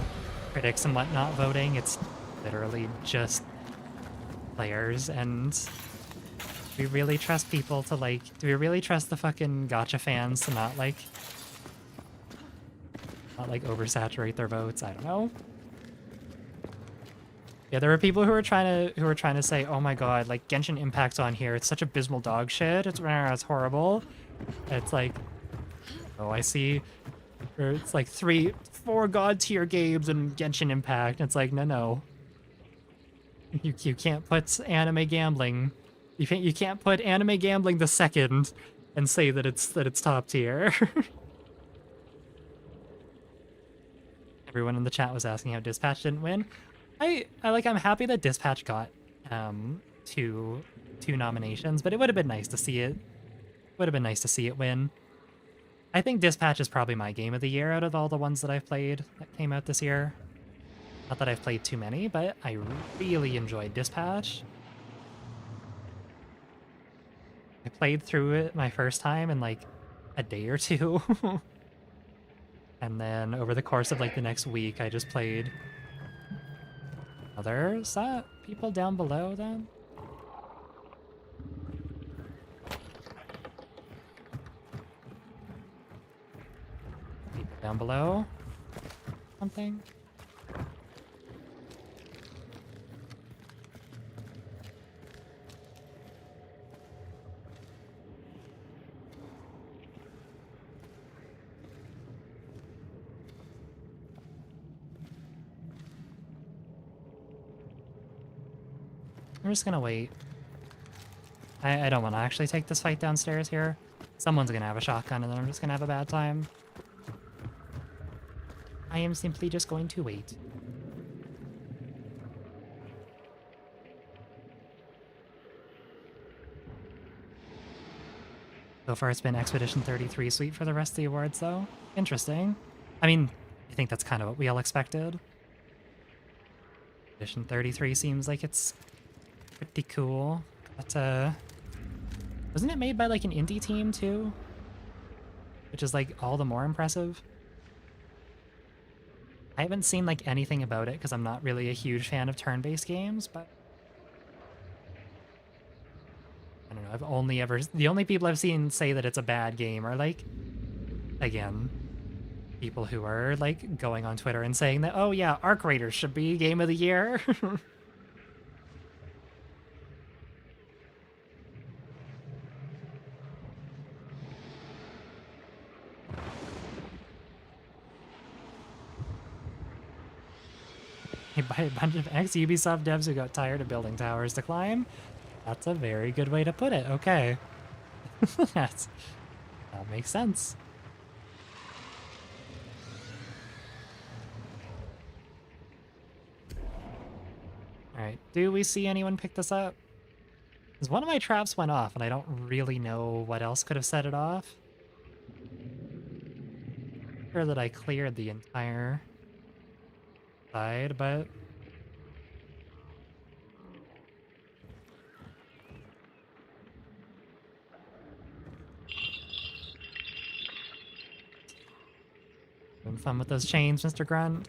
critics and whatnot voting. It's literally just players. And do we really trust people to like, do we really trust the fucking gacha fans to not like oversaturate their votes? I don't know. Yeah, there were people who were trying to say, oh my god, like Genshin Impact's on here, it's such abysmal dog shit, it's horrible. It's like, oh, I see, or it's like 4 god tier games and Genshin Impact. It's like, no. You can't put anime gambling. You can't put anime gambling the second and say that it's top tier. Everyone in the chat was asking how Dispatch didn't win. I'm happy that Dispatch got two nominations, but it would have been nice to see it. Would have been nice to see it win. I think Dispatch is probably my game of the year out of all the ones that I've played that came out this year. Not that I've played too many, but I really enjoyed Dispatch. I played through it my first time in like a day or two. And then over the course of like the next week, I just played. Is that people down below then? People down below? Something? I'm just gonna wait. I don't want to actually take this fight downstairs here. Someone's gonna have a shotgun and then I'm just gonna have a bad time. I am simply just going to wait. So far it's been Expedition 33 sweep for the rest of the awards though. Interesting. I mean, I think that's kind of what we all expected. Expedition 33 seems like it's pretty cool. But, wasn't it made by like an indie team too? Which is like all the more impressive. I haven't seen like anything about it because I'm not really a huge fan of turn-based games, but I don't know, the only people I've seen say that it's a bad game are like, again, people who are like going on Twitter and saying that, oh yeah, Arc Raiders should be game of the year. By a bunch of ex-Ubisoft devs who got tired of building towers to climb. That's a very good way to put it. Okay. That makes sense. Alright, do we see anyone pick this up? Because one of my traps went off, and I don't really know what else could have set it off. I'm sure that I cleared the entire side, but having fun with those chains, Mr. Grunt.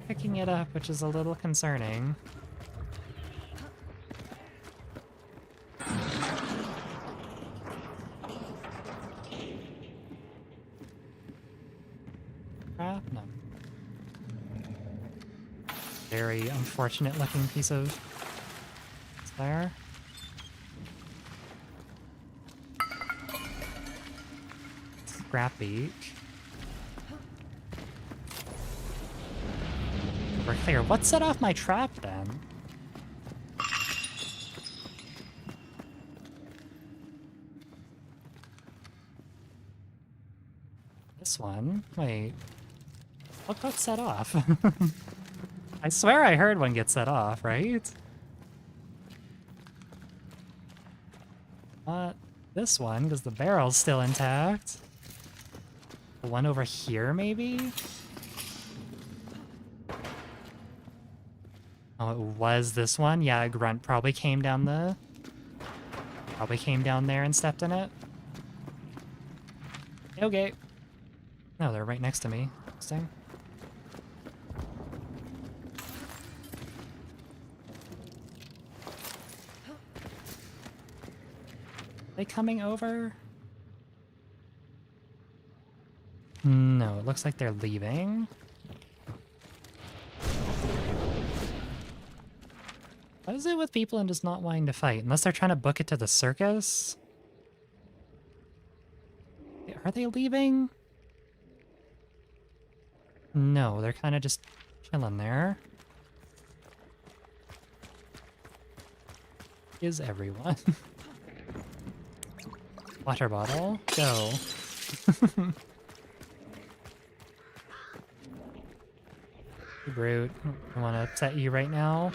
Picking it up, which is a little concerning. Crap? No. Very unfortunate looking piece of there. Scrapbeak. We're clear. What set off my trap then? This one? Wait. What got set off? I swear I heard one get set off, right? Not this one, because the barrel's still intact. The one over here, maybe? Oh, it was this one? Yeah, a grunt probably came down there and stepped in it. Okay. No, they're right next to me. Interesting. Are they coming over? No, it looks like they're leaving. What is it with people and just not wanting to fight? Unless they're trying to book it to the circus? Are they leaving? No, they're kind of just chilling there. Is everyone? Water bottle, go. You brute. I want to upset you right now.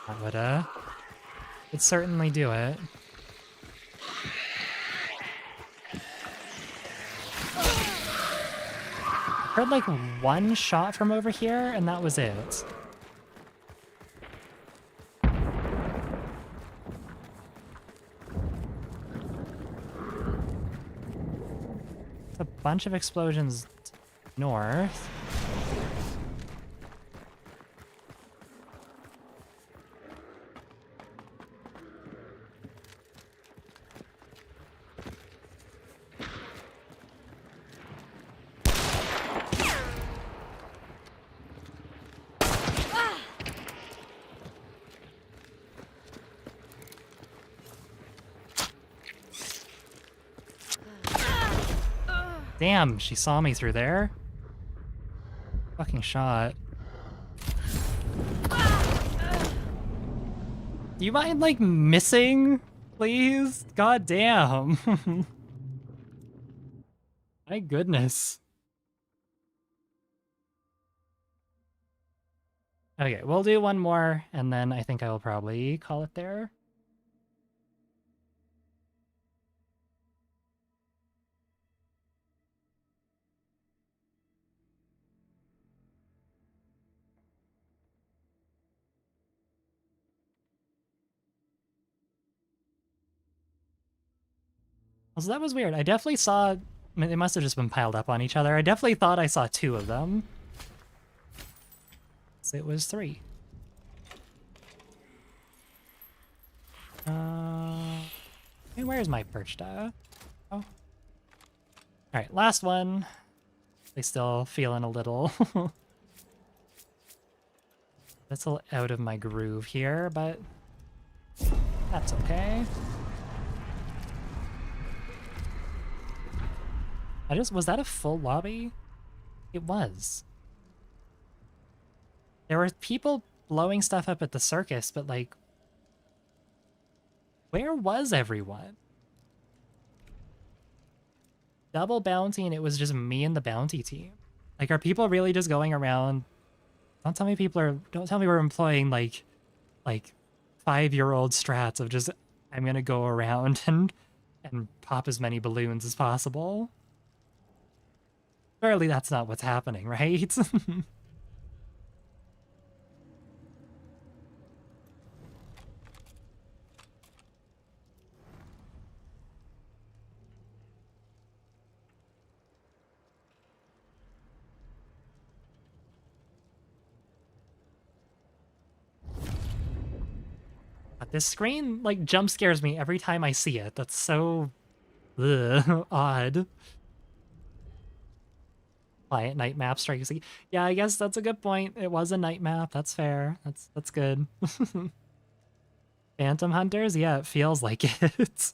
That would, it'd certainly do it. Heard like one shot from over here, and that was it. It's a bunch of explosions north. Damn, she saw me through there. Fucking shot. Do you mind, like, missing, please? God damn. My goodness. Okay, we'll do one more, and then I think I will probably call it there. So that was weird. I definitely saw... I mean, they must have just been piled up on each other. I definitely thought I saw two of them. So it was three. Hey, where's my perch dog? Oh. Alright, last one. They still feeling a little... That's a little out of my groove here, but... That's okay. Was that a full lobby? It was. There were people blowing stuff up at the circus, but like, where was everyone? Double bounty and it was just me and the bounty team. Like, are people really just going around? Don't tell me we're employing like 5-year-old strats of just, I'm gonna go around and pop as many balloons as possible. Surely that's not what's happening, right? But this screen, like, jump scares me every time I see it. That's so... odd. Quiet night map strikes. Yeah, I guess that's a good point. It was a night map. That's fair. That's good. Phantom Hunters? Yeah, it feels like it.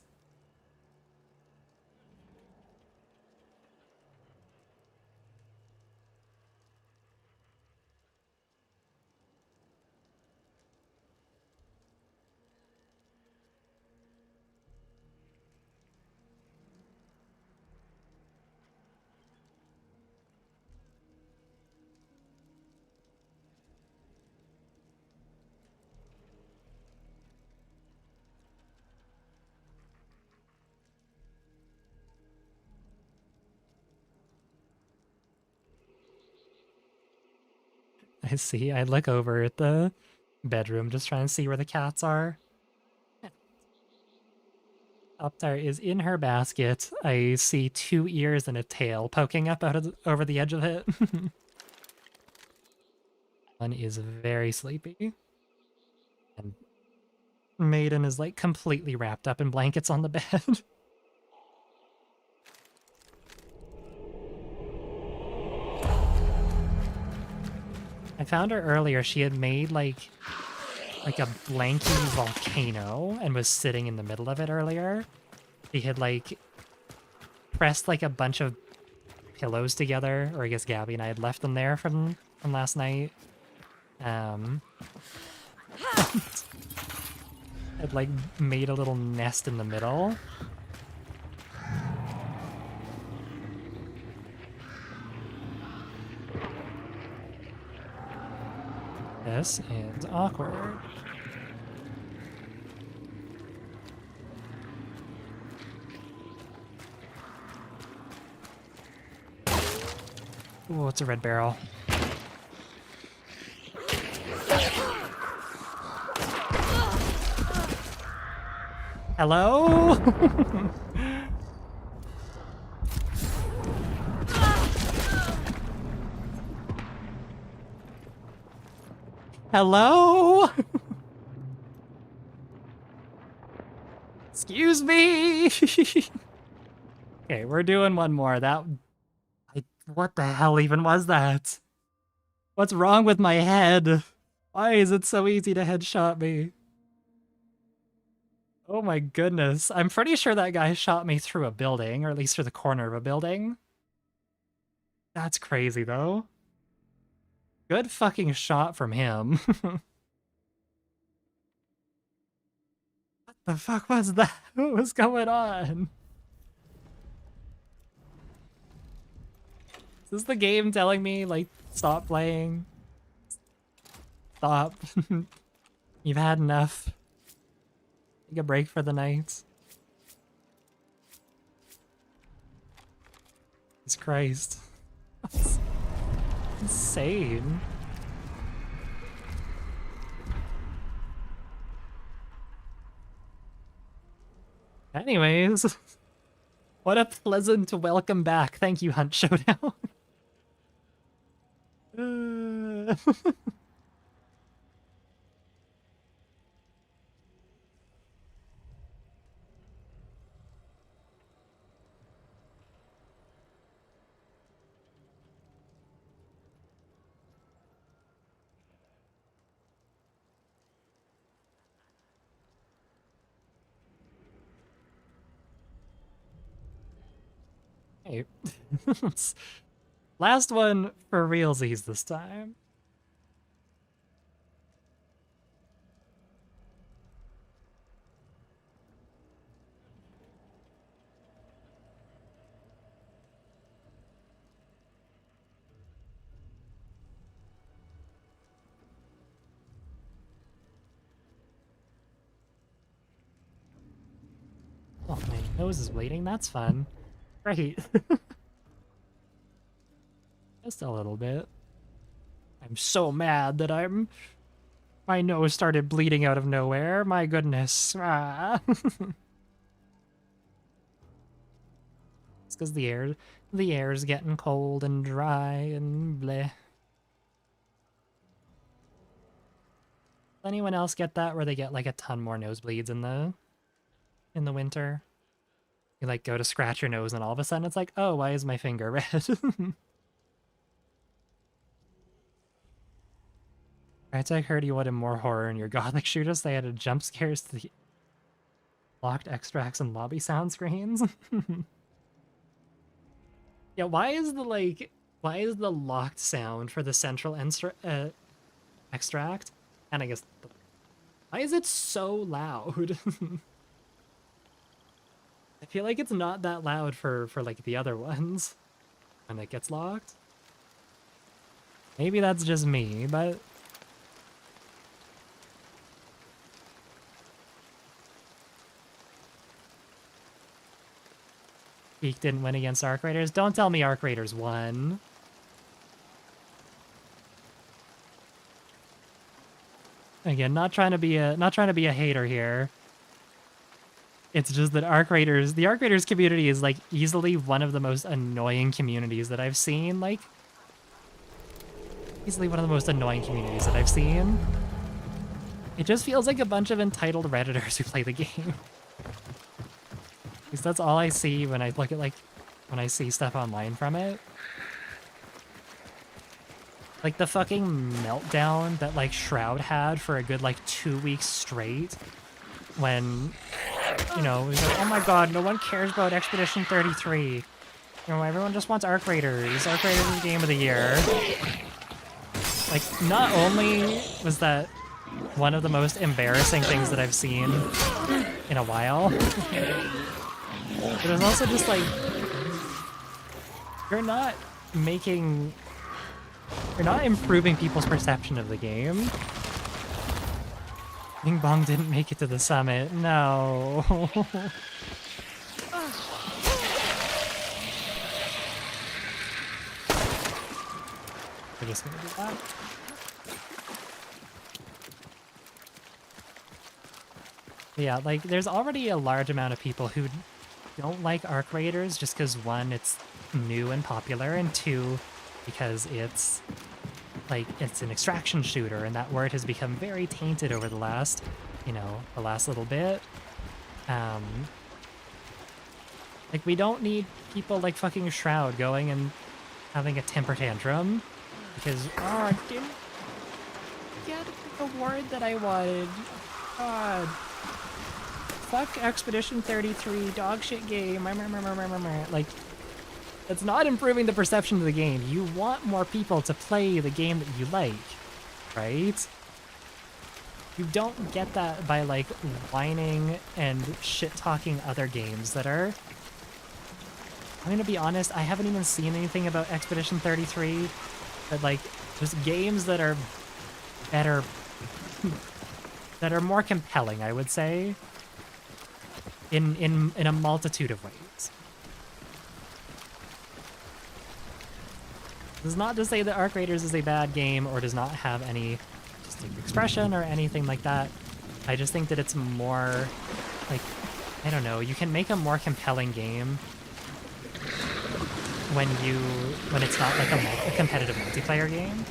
I see. I look over at the bedroom, just trying to see where the cats are. Up there is in her basket. I see 2 ears and a tail poking up over the edge of it. One is very sleepy. And Maiden is like completely wrapped up in blankets on the bed. I found her earlier. She had made like a blanky volcano and was sitting in the middle of it earlier. She had like pressed like a bunch of pillows together, or I guess Gabby and I had left them there from last night. It like made a little nest in the middle. This is awkward. Ooh, it's a red barrel. Hello? Hello? Excuse me. Okay, we're doing one more. What the hell even was that? What's wrong with my head? Why is it so easy to headshot me? Oh my goodness. I'm pretty sure that guy shot me through a building, or at least through the corner of a building. That's crazy, though. Good fucking shot from him. What the fuck was that? What was going on? Is this the game telling me, like, stop playing? Stop. You've had enough. Take a break for the night. Jesus Christ. That's insane. Anyways, what a pleasant welcome back. Thank you, Hunt Showdown. Hey. Last one for realsies this time. Oh, my nose is bleeding. That's fun. Great. Just a little bit. I'm so mad that my nose started bleeding out of nowhere. My goodness. Ah. It's because the air's getting cold and dry and bleh. Does anyone else get that where they get like a ton more nosebleeds in the winter? You like go to scratch your nose and all of a sudden it's like, oh, why is my finger red? Right, so I heard you wanted more horror in your gothic shooters. They added jump scares to the locked extracts and lobby sound screens. Yeah, why is the locked sound for the central extract? And I guess, why is it so loud? I feel like it's not that loud for like the other ones when it gets locked. Maybe that's just me, but Geek didn't win against Arc Raiders. Don't tell me Arc Raiders won. Again, not trying to be a hater here. It's just that the Arc Raiders community is like easily one of the most annoying communities that I've seen. Like, easily one of the most annoying communities that I've seen. It just feels like a bunch of entitled Redditors who play the game. Because that's all I see when I look at, like, when I see stuff online from it. Like, the fucking meltdown that, like, Shroud had for a good, like, 2 weeks straight. When, you know, it was like, oh my god, no one cares about Expedition 33. You know, everyone just wants Arc Raiders. Arc Raiders is the game of the year. Like, not only was that one of the most embarrassing things that I've seen in a while. But it's also just like, you're not making, you're not improving people's perception of the game. Bing Bong didn't make it to the summit. No. We're just gonna do that. Yeah, like, there's already a large amount of people who don't like Arc Raiders just because, one, it's new and popular, and two, because it's, like, it's an extraction shooter, and that word has become very tainted over the last, you know, the last little bit. Like, we don't need people like fucking Shroud going and having a temper tantrum because, oh, I didn't get the word that I wanted. God. Fuck Expedition 33, dog shit game. Like, that's not improving the perception of the game. You want more people to play the game that you like, right? You don't get that by, like, whining and shit-talking other games that are... I'm gonna be honest, I haven't even seen anything about Expedition 33, but, like, just games that are better... that are more compelling, I would say, in a multitude of ways. This is not to say that Arc Raiders is a bad game or does not have any distinct expression or anything like that. I just think that it's more, like, I don't know, you can make a more compelling game when it's not like a competitive multiplayer game.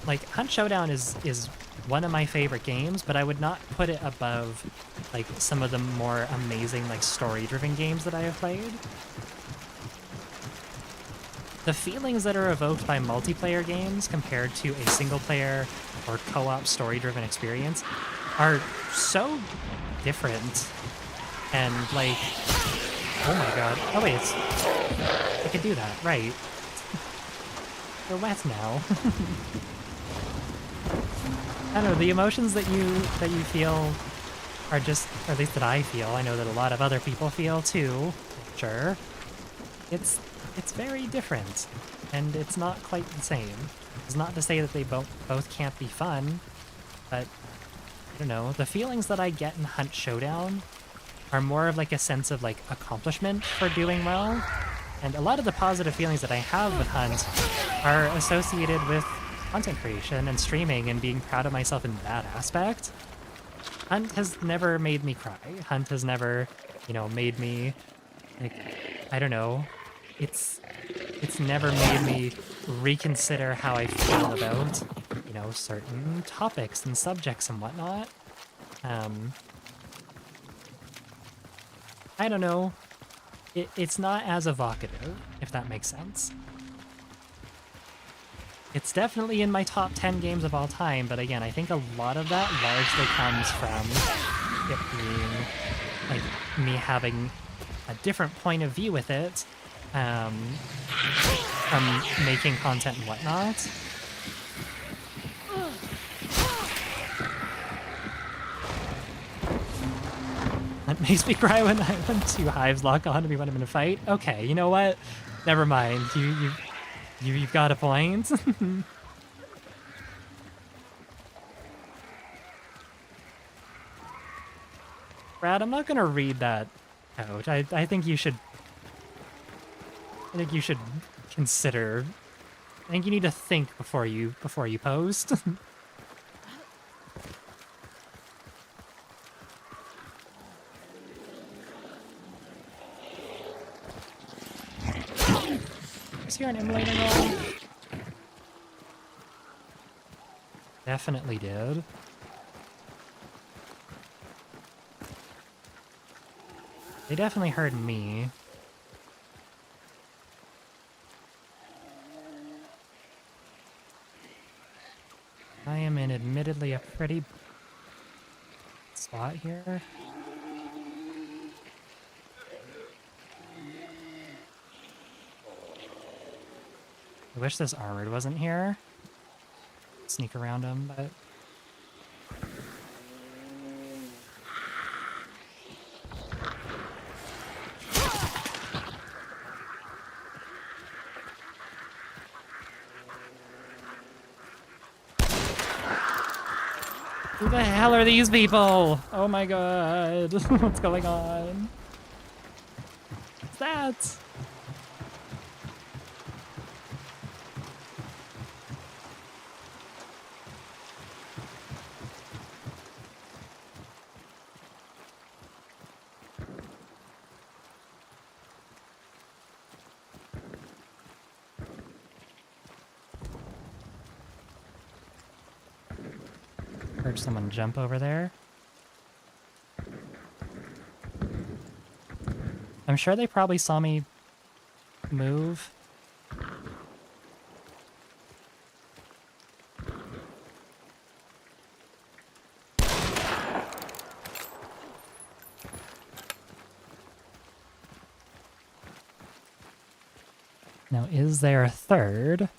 Like, Hunt Showdown is one of my favorite games, but I would not put it above, like, some of the more amazing, like, story-driven games that I have played. The feelings that are evoked by multiplayer games compared to a single-player or co-op story-driven experience are so different. And, like, oh my god. Oh wait, I can do that, right. They're wet now. I don't know, the emotions that you feel are just, or at least that I feel, I know that a lot of other people feel too, sure. It's very different, and it's not quite the same. It's not to say that they both can't be fun, but, I don't know, the feelings that I get in Hunt Showdown are more of like a sense of like accomplishment for doing well, and a lot of the positive feelings that I have with Hunt are associated with content creation and streaming and being proud of myself in that aspect. Hunt has never made me cry. Hunt has never, you know, made me, like, I don't know, it's never made me reconsider how I feel about, you know, certain topics and subjects and whatnot. I don't know. It's not as evocative, if that makes sense. It's definitely in my top 10 games of all time, but again, I think a lot of that largely comes from it being, like, me having a different point of view with it, from making content and whatnot. That makes me cry when two hives lock on to me when I'm in a fight. Okay, you know what? Never mind. You've got a point. Brad, I'm not gonna read that out. I think you should. I think you should consider. I think you need to think before you post. Is here an emulator roll? Definitely did. They definitely heard me. I am in admittedly a pretty spot here. I wish this armored wasn't here. Sneak around him, but... Who the hell are these people? Oh my god. What's going on? What's that? Heard someone jump over there. I'm sure they probably saw me move. Now, is there a third?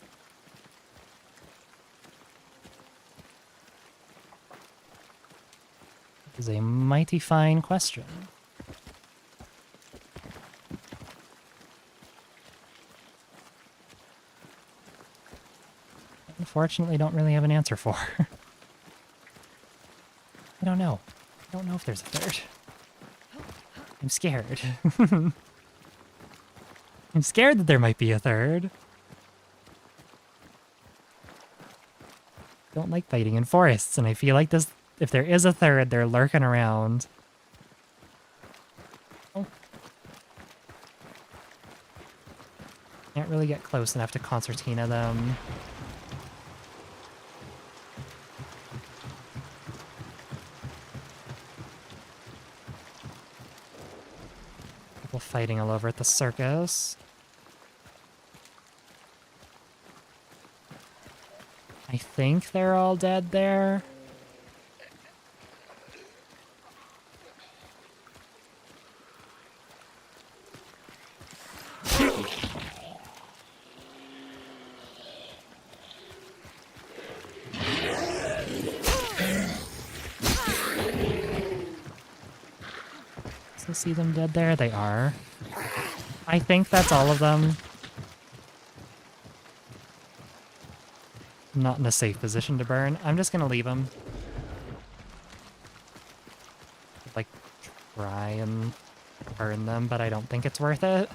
Is a mighty fine question. Unfortunately, don't really have an answer for. I don't know. I don't know if there's a third. I'm scared. I'm scared that there might be a third. Don't like fighting in forests, and I feel like this. If there is a third, they're lurking around. Oh. Can't really get close enough to concertina them. People fighting all over at the circus. I think they're all dead there. So see them dead there? They are. I think that's all of them. I'm not in a safe position to burn. I'm just gonna leave them. Like, try and burn them, but I don't think it's worth it.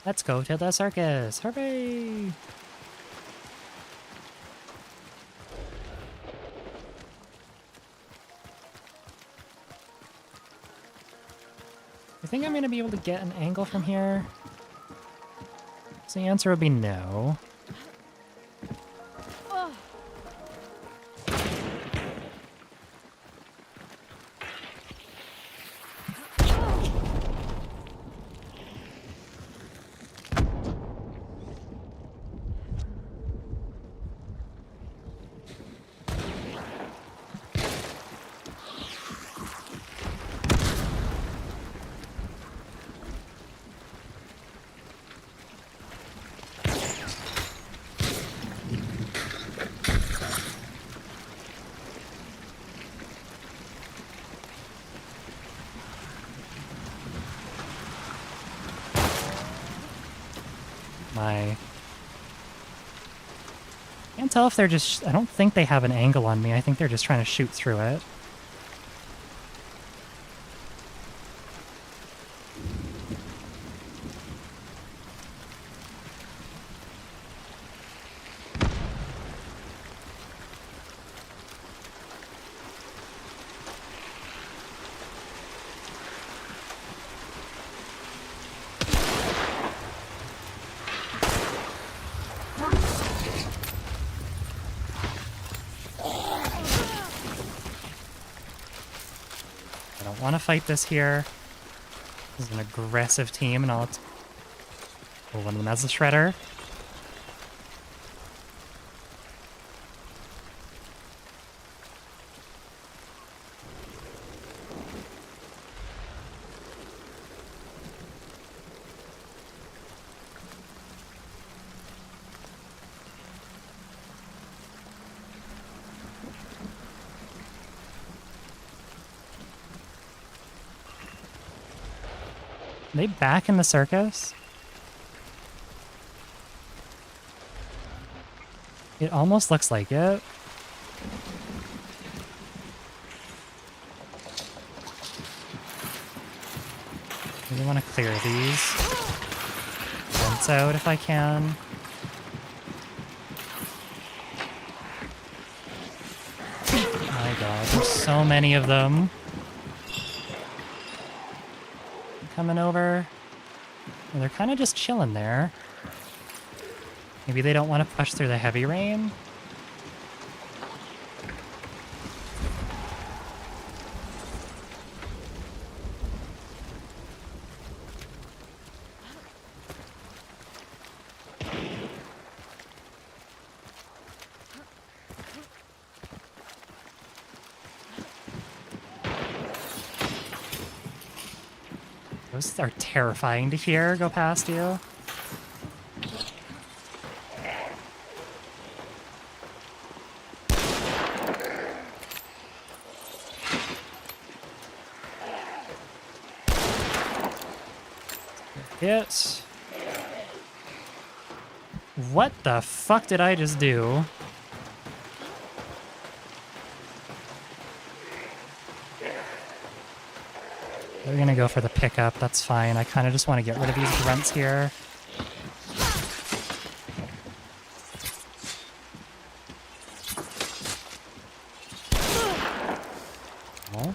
Let's go to the circus! Hooray! I think I'm gonna be able to get an angle from here. So the answer would be no. I can't tell if they're just... I don't think they have an angle on me. I think they're just trying to shoot through it. I want to fight this here. This is an aggressive team, and I'll pull one of them as a shredder. Are they back in the circus? It almost looks like it. Maybe I want to clear these. Once out if I can. Oh my god, there's so many of them. Coming over. And they're kind of just chilling there. Maybe they don't want to push through the heavy rain. Those are terrifying to hear go past you. Hit. What the fuck did I just do? They're gonna go for the pickup, that's fine. I kind of just want to get rid of these grunts here. Oh.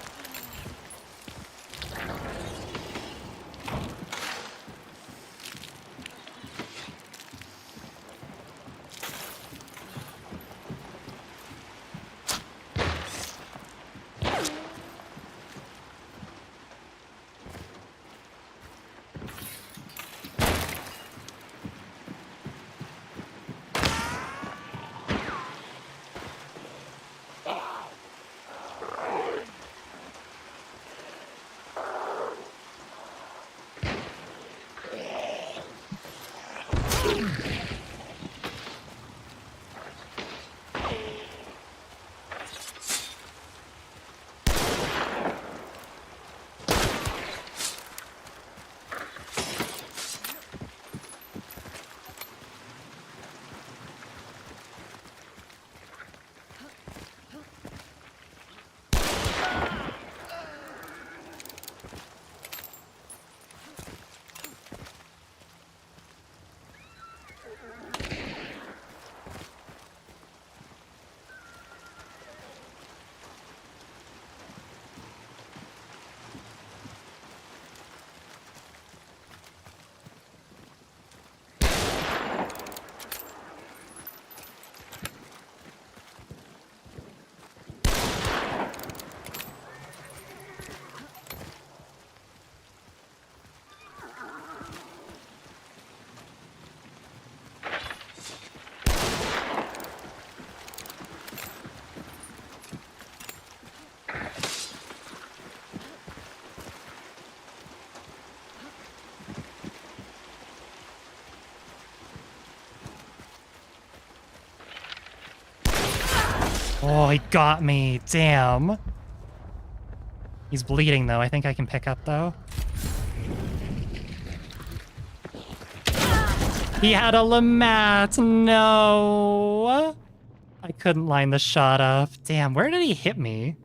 Oh, he got me. Damn. He's bleeding, though. I think I can pick up, though. He had a Lamat. No. I couldn't line the shot up. Damn, where did he hit me?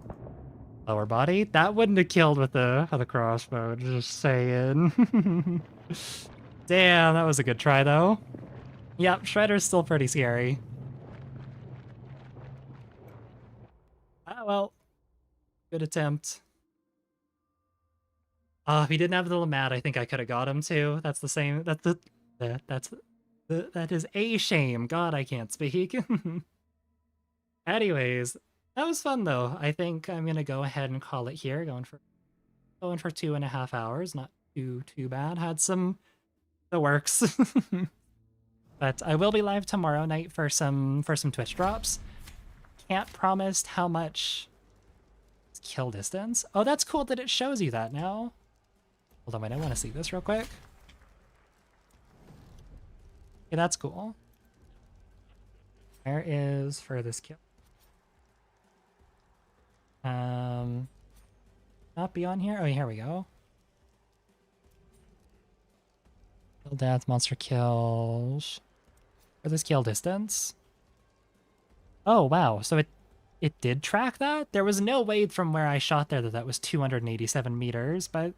Lower body? That wouldn't have killed with the crossbow, just saying. Damn, that was a good try, though. Yep, Shredder's still pretty scary. Ah, well. Good attempt. If he didn't have the Lamat, I think I could have got him, too. That's the same. That is a shame. God, I can't speak. Anyways, that was fun, though. I think I'm gonna go ahead and call it here. Going for 2.5 hours. Not too bad. Had some the works. But I will be live tomorrow night for some Twitch drops. Can't promise how much kill distance. Oh, that's cool that it shows you that now. Hold on, wait, I want to see this real quick. Okay, that's cool. Where is furthest kill? Not beyond here? Oh, here we go. Death, monster kills. Or this kill distance. Oh, wow. So it did track that? There was no way from where I shot there that was 287 meters, but...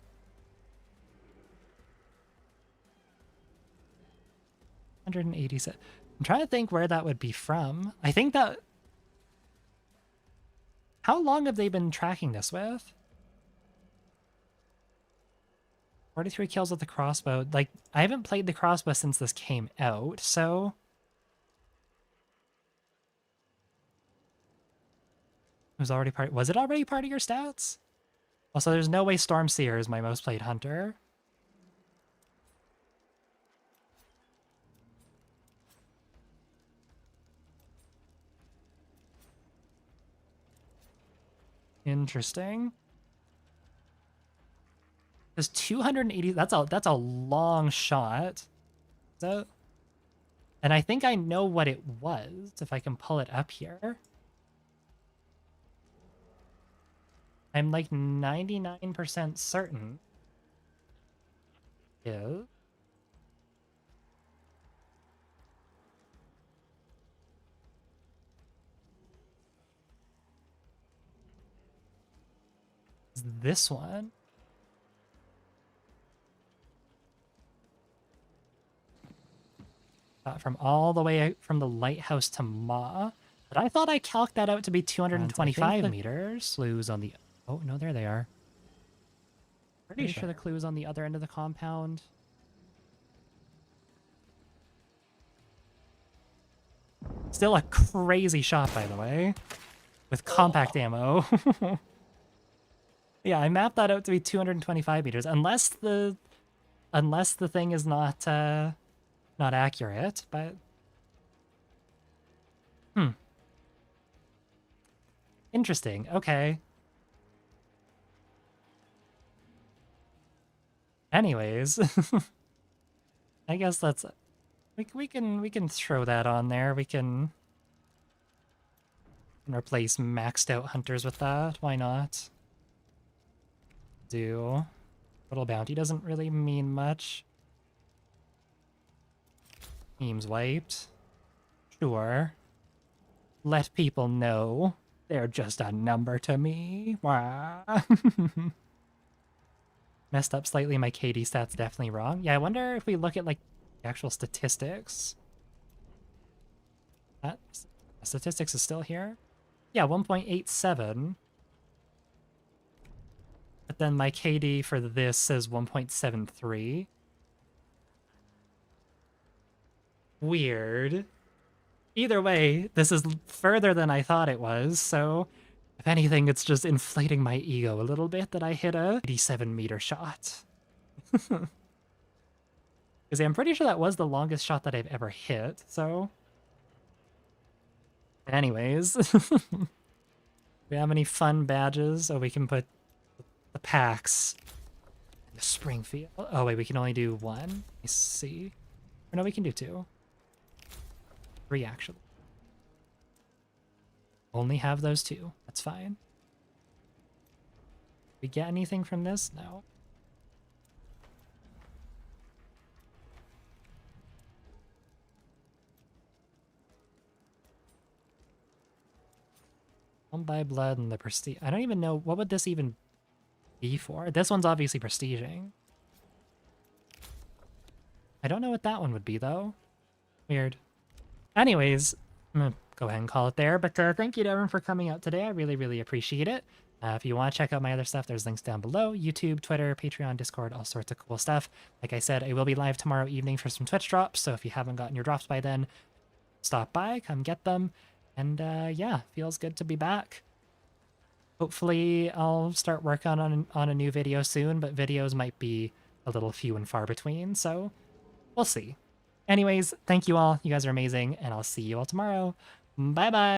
$187. I'm trying to think where that would be from. I think that... How long have they been tracking this with? 43 kills with the crossbow. Like, I haven't played the crossbow since this came out, so... Was it already part of your stats? Also, there's no way Stormseer is my most played hunter. Interesting. There's 280. That's a long shot. So, and I think I know what it was if I can pull it up here. I'm like 99% certain. Is this one? From all the way out from the lighthouse to Ma. But I thought I calced that out to be 225 meters. Clues on the... Oh, no, there they are. Pretty sure the clue is on the other end of the compound. Still a crazy shot, by the way. With compact ammo. Yeah, I mapped that out to be 225 meters. Unless the thing is not accurate, but... Interesting. Okay. Anyways, I guess that's we can throw that on there. We can replace maxed out hunters with that. Why not? Do little bounty doesn't really mean much. Team's wiped. Sure. Let people know they're just a number to me. Messed up slightly. My KD stat's definitely wrong. Yeah, I wonder if we look at like the actual statistics. That statistics is still here. Yeah, 1.87. But then my KD for this says 1.73. Weird. Either way, this is further than I thought it was, so if anything, it's just inflating my ego a little bit that I hit a 87-meter shot. Because I'm pretty sure that was the longest shot that I've ever hit, so... Anyways. We have any fun badges? Oh, we can put the packs in the Springfield. Oh, wait, we can only do one? Let me see. Or no, we can do two. 3, actually. Only have those 2. That's fine. We get anything from this? No. One by blood and the prestige. I don't even know. What would this even be for? This one's obviously prestiging. I don't know what that one would be, though. Weird. Anyways, I'm going to go ahead and call it there. But thank you to everyone for coming out today. I really, really appreciate it. If you want to check out my other stuff, there's links down below. YouTube, Twitter, Patreon, Discord, all sorts of cool stuff. Like I said, I will be live tomorrow evening for some Twitch drops. So if you haven't gotten your drops by then, stop by, come get them. And yeah, feels good to be back. Hopefully I'll start working on a new video soon, but videos might be a little few and far between. So we'll see. Anyways, thank you all. You guys are amazing, and I'll see you all tomorrow. Bye-bye.